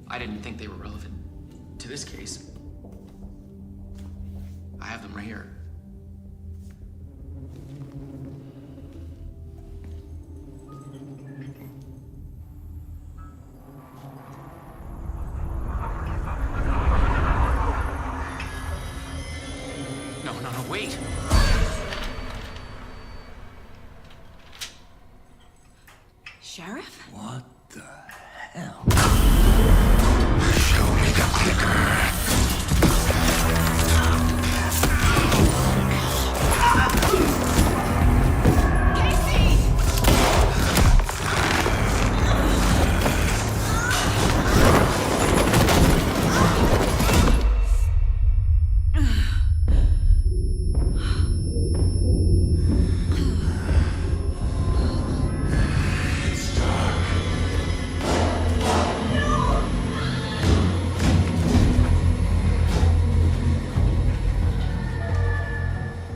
I didn't think they were relevant to this case. I have them right here. No, wait! Sheriff? What the hell? Show me the clicker.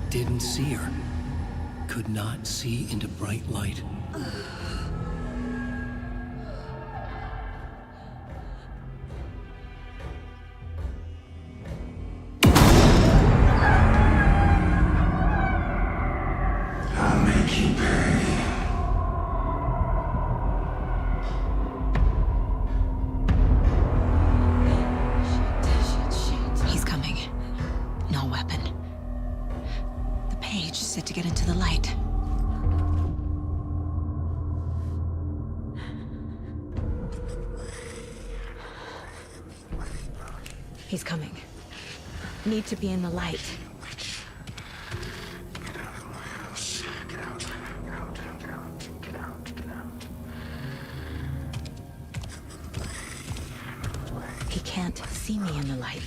Didn't see her. Could not see into bright light. He's coming. Need to be in the light. He can't see me in the light.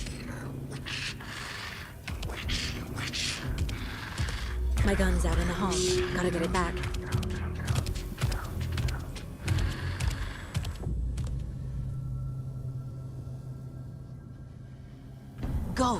My gun's out in the hall. Gotta get it back. Go!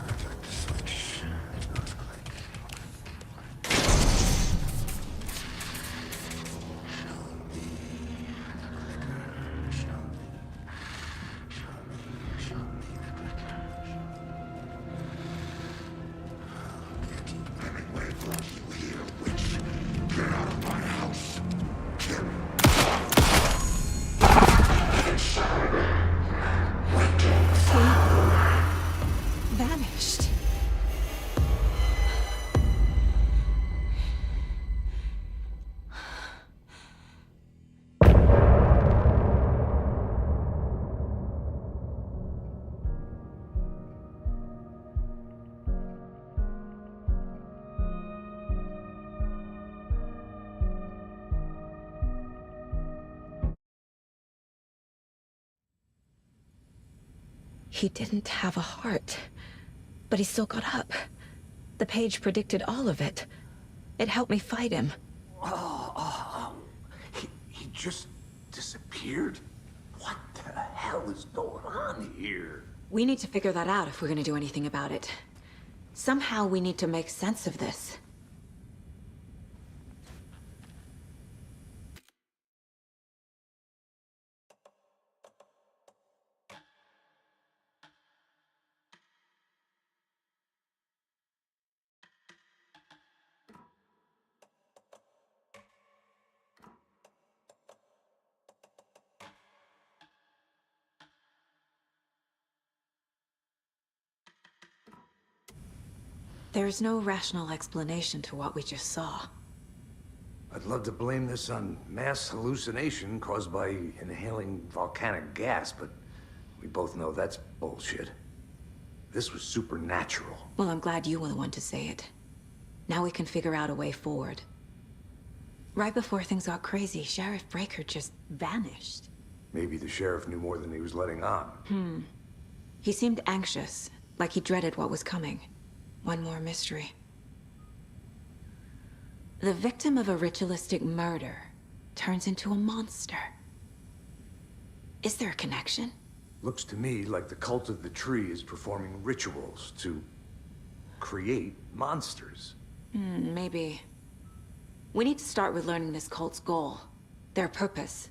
Vanished. He didn't have a heart, but he still got up. The page predicted all of it. It helped me fight him. He just disappeared? What the hell is going on here? We need to figure that out if we're gonna do anything about it. Somehow we need to make sense of this. There's no rational explanation to what we just saw. I'd love to blame this on mass hallucination caused by inhaling volcanic gas, but we both know that's bullshit. This was supernatural. Well, I'm glad you were the one to say it. Now we can figure out a way forward. Right before things got crazy, Sheriff Breaker just vanished. Maybe the sheriff knew more than he was letting on. He seemed anxious, like he dreaded what was coming. One more mystery. The victim of a ritualistic murder turns into a monster. Is there a connection? Looks to me like the cult of the tree is performing rituals to create monsters. Maybe. We need to start with learning this cult's goal, their purpose.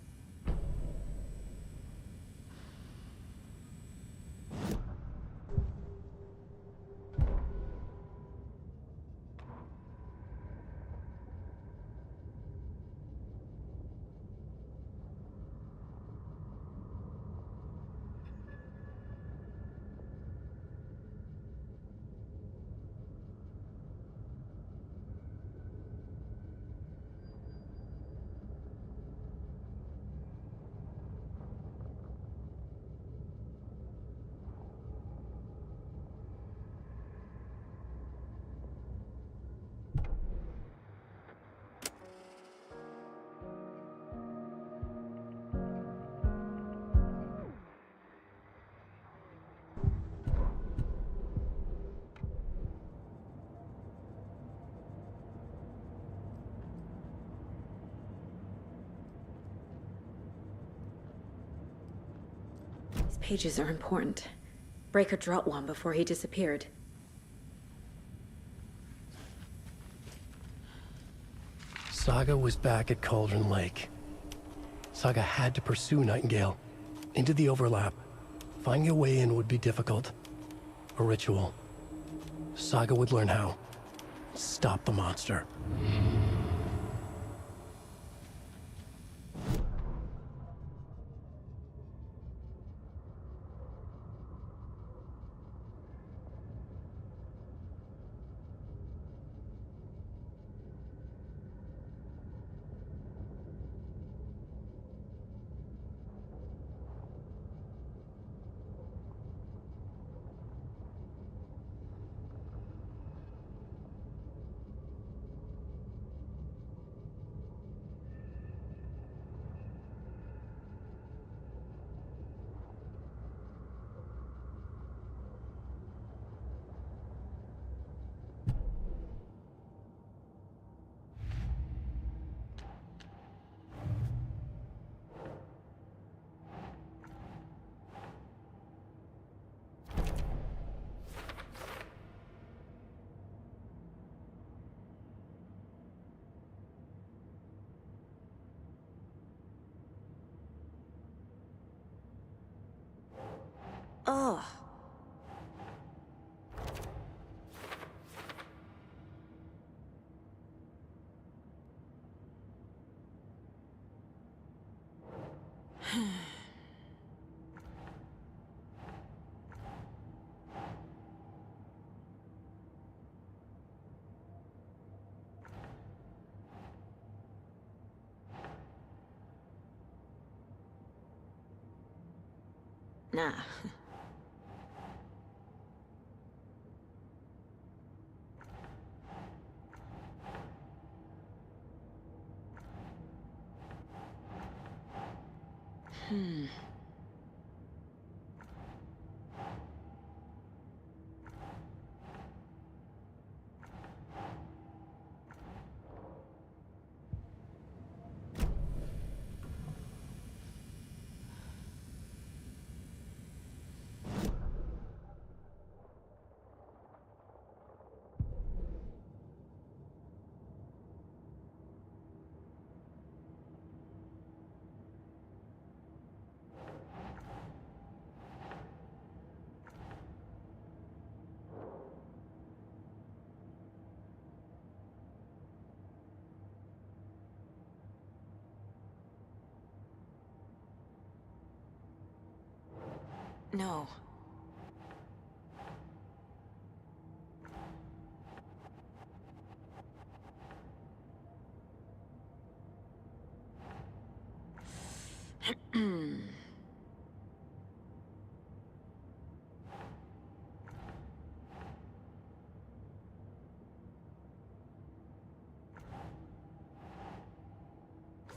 These pages are important. Breaker dropped one before he disappeared. Saga was back at Cauldron Lake. Saga had to pursue Nightingale. Into the overlap. Finding a way in would be difficult. A ritual. Saga would learn how. Stop the monster. Ugh. Nah. No.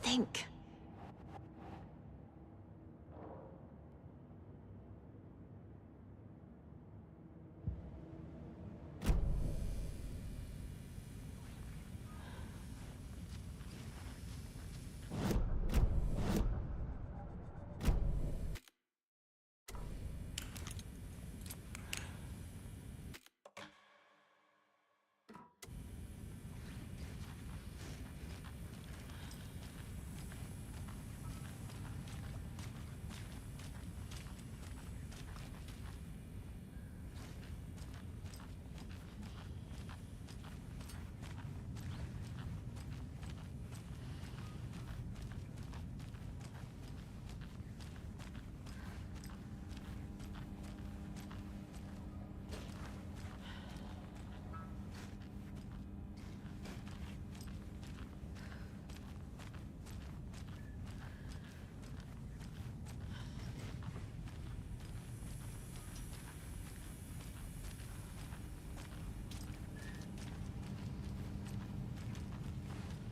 Think.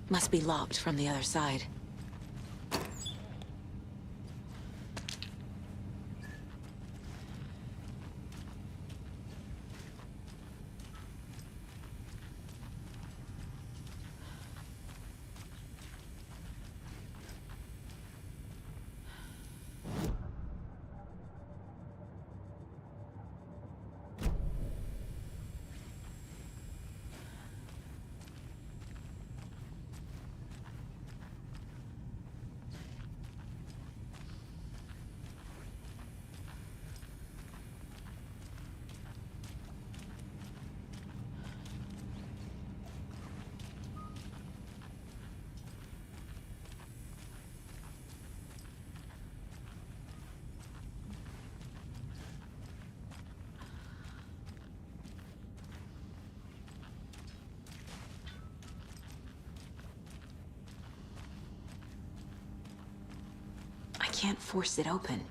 Must be locked from the other side. I can't force it open.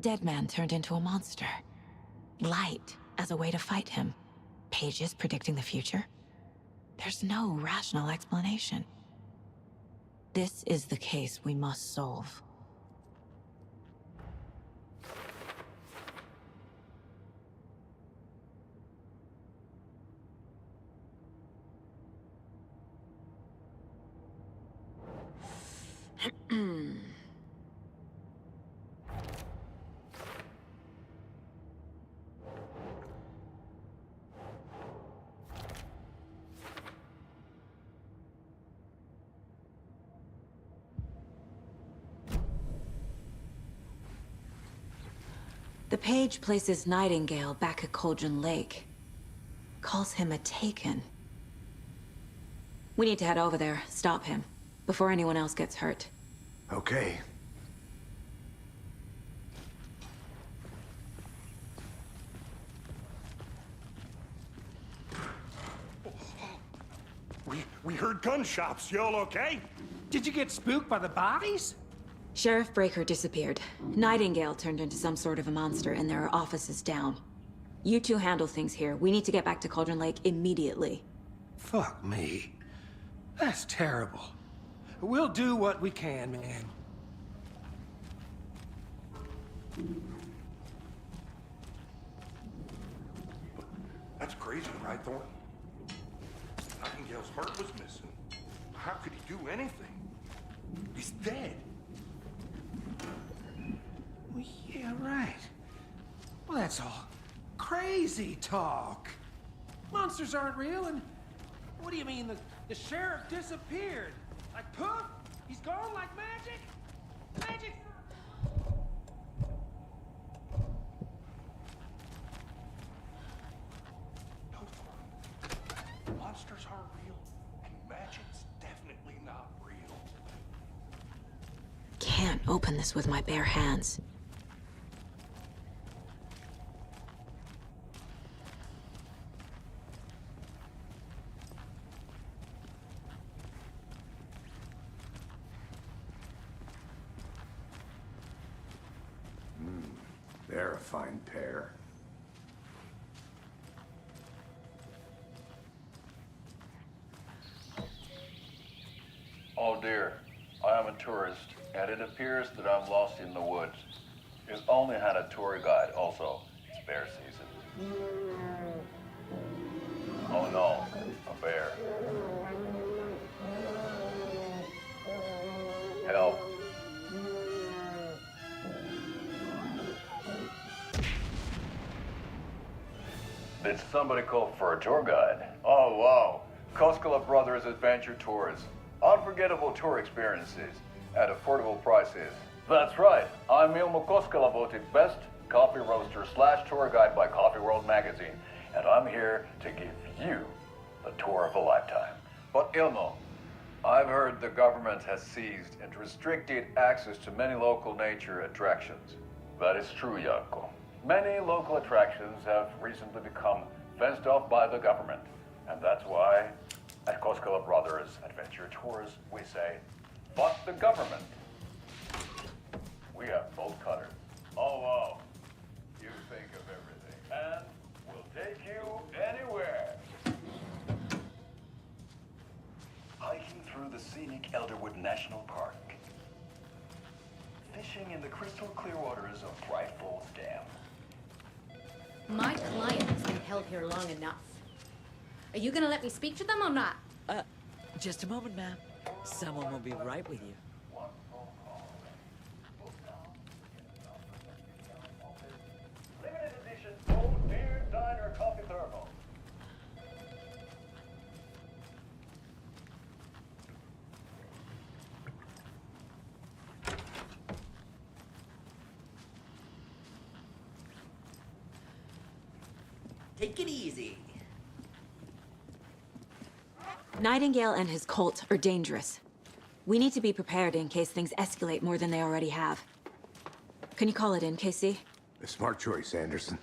dead man turned into a monster. Light as a way to fight him. Pages predicting the future. There's no rational explanation. This is the case we must solve. The page places Nightingale back at Cauldron Lake. Calls him a Taken. We need to head over there, stop him, before anyone else gets hurt. Okay. We heard gunshots. Y'all okay? Did you get spooked by the bodies? Sheriff Breaker disappeared. Nightingale turned into some sort of a monster, and there are offices down. You two handle things here. We need to get back to Cauldron Lake immediately. Fuck me. That's terrible. We'll do what we can, man. That's crazy, right, Thornton? Nightingale's heart was missing. How could he do anything? He's dead. Well, yeah, right. Well, that's all crazy talk. Monsters aren't real, and what do you mean the sheriff disappeared? Like poof? He's gone like magic? Magic? No, Thornton. Monsters aren't real, and magic's definitely not real. Can't open this with my bare hands. They're a fine pair. Oh dear, I am a tourist, and it appears that I'm lost in the woods. You've only had a tour guide also. It's bear season. Oh no, a bear. Help. Did somebody call for a tour guide? Oh wow, Koskela Brothers Adventure Tours. Unforgettable tour experiences at affordable prices. That's right, I'm Ilmo Koskela, voted best coffee roaster / tour guide by Coffee World magazine, and I'm here to give you the tour of a lifetime. But Ilmo, I've heard the government has seized and restricted access to many local nature attractions. That is true, Jaakko. Many local attractions have recently become fenced off by the government, and that's why at Koskela Brothers Adventure Tours we say, fuck the government. We have bolt cutters. Oh wow, you think of everything, and we'll take you anywhere. Hiking through the scenic Elderwood National Park. Fishing in the crystal clear waters of Bright Falls Dam. My client has been held here long enough. Are you gonna let me speak to them or not? Just a moment, ma'am. Someone will be right with you. Limited edition Old Deer Diner Coffee Thermal. Take it easy. Nightingale and his cult are dangerous. We need to be prepared in case things escalate more than they already have. Can you call it in, KC? A smart choice, Anderson.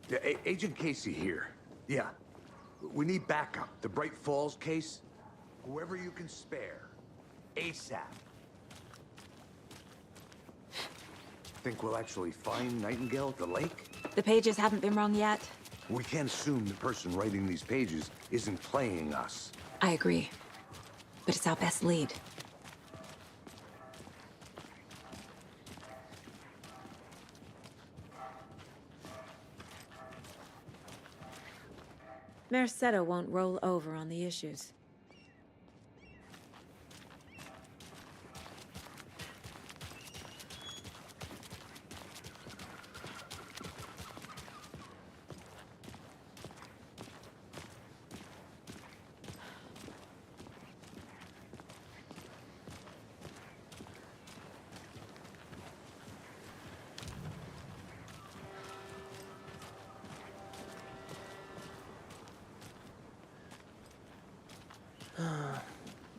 Yeah, Agent Casey here. Yeah. We need backup. The Bright Falls case. Whoever you can spare. ASAP. think we'll actually find Nightingale at the lake? The pages haven't been wrong yet. We can't assume the person writing these pages isn't playing us. I agree. But it's our best lead. Mercado won't roll over on the issues.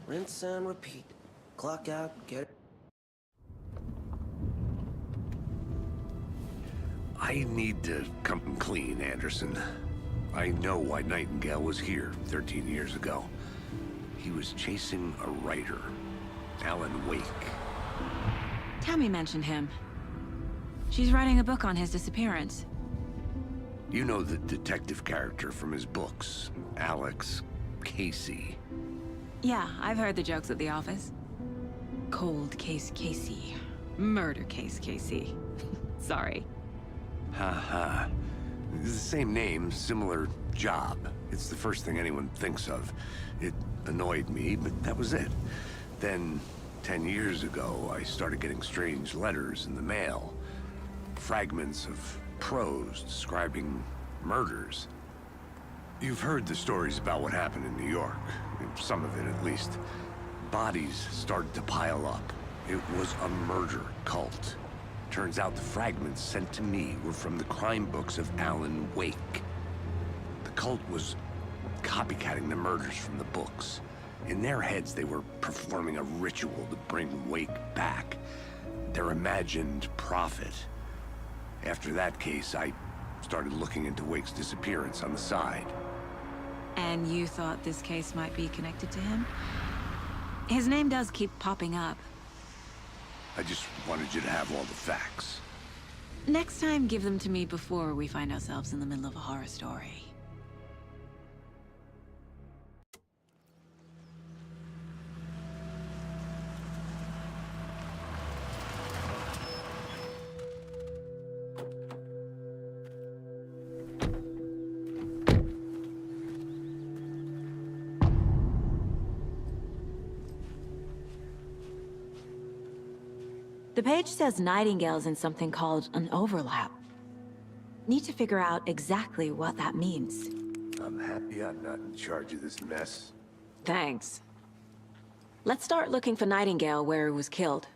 Rinse and repeat. Clock out, get it. I need to come clean, Anderson. I know why Nightingale was here 13 years ago. He was chasing a writer, Alan Wake. Tammy mentioned him. She's writing a book on his disappearance. You know the detective character from his books, Alex Casey. Yeah, I've heard the jokes at the office. Cold case Casey. Murder case Casey. Sorry. Haha. It's the same name, similar job. It's the first thing anyone thinks of. It annoyed me, but that was it. Then, 10 years ago, I started getting strange letters in the mail. Fragments of prose describing murders. You've heard the stories about what happened in New York. Some of it, at least. Bodies started to pile up. It was a murder cult. Turns out the fragments sent to me were from the crime books of Alan Wake. The cult was copycatting the murders from the books. In their heads, they were performing a ritual to bring Wake back. Their imagined prophet. After that case, I started looking into Wake's disappearance on the side. And you thought this case might be connected to him? His name does keep popping up. I just wanted you to have all the facts. Next time, give them to me before we find ourselves in the middle of a horror story. The page says Nightingale's in something called an overlap. Need to figure out exactly what that means. I'm happy I'm not in charge of this mess. Thanks. Let's start looking for Nightingale where he was killed.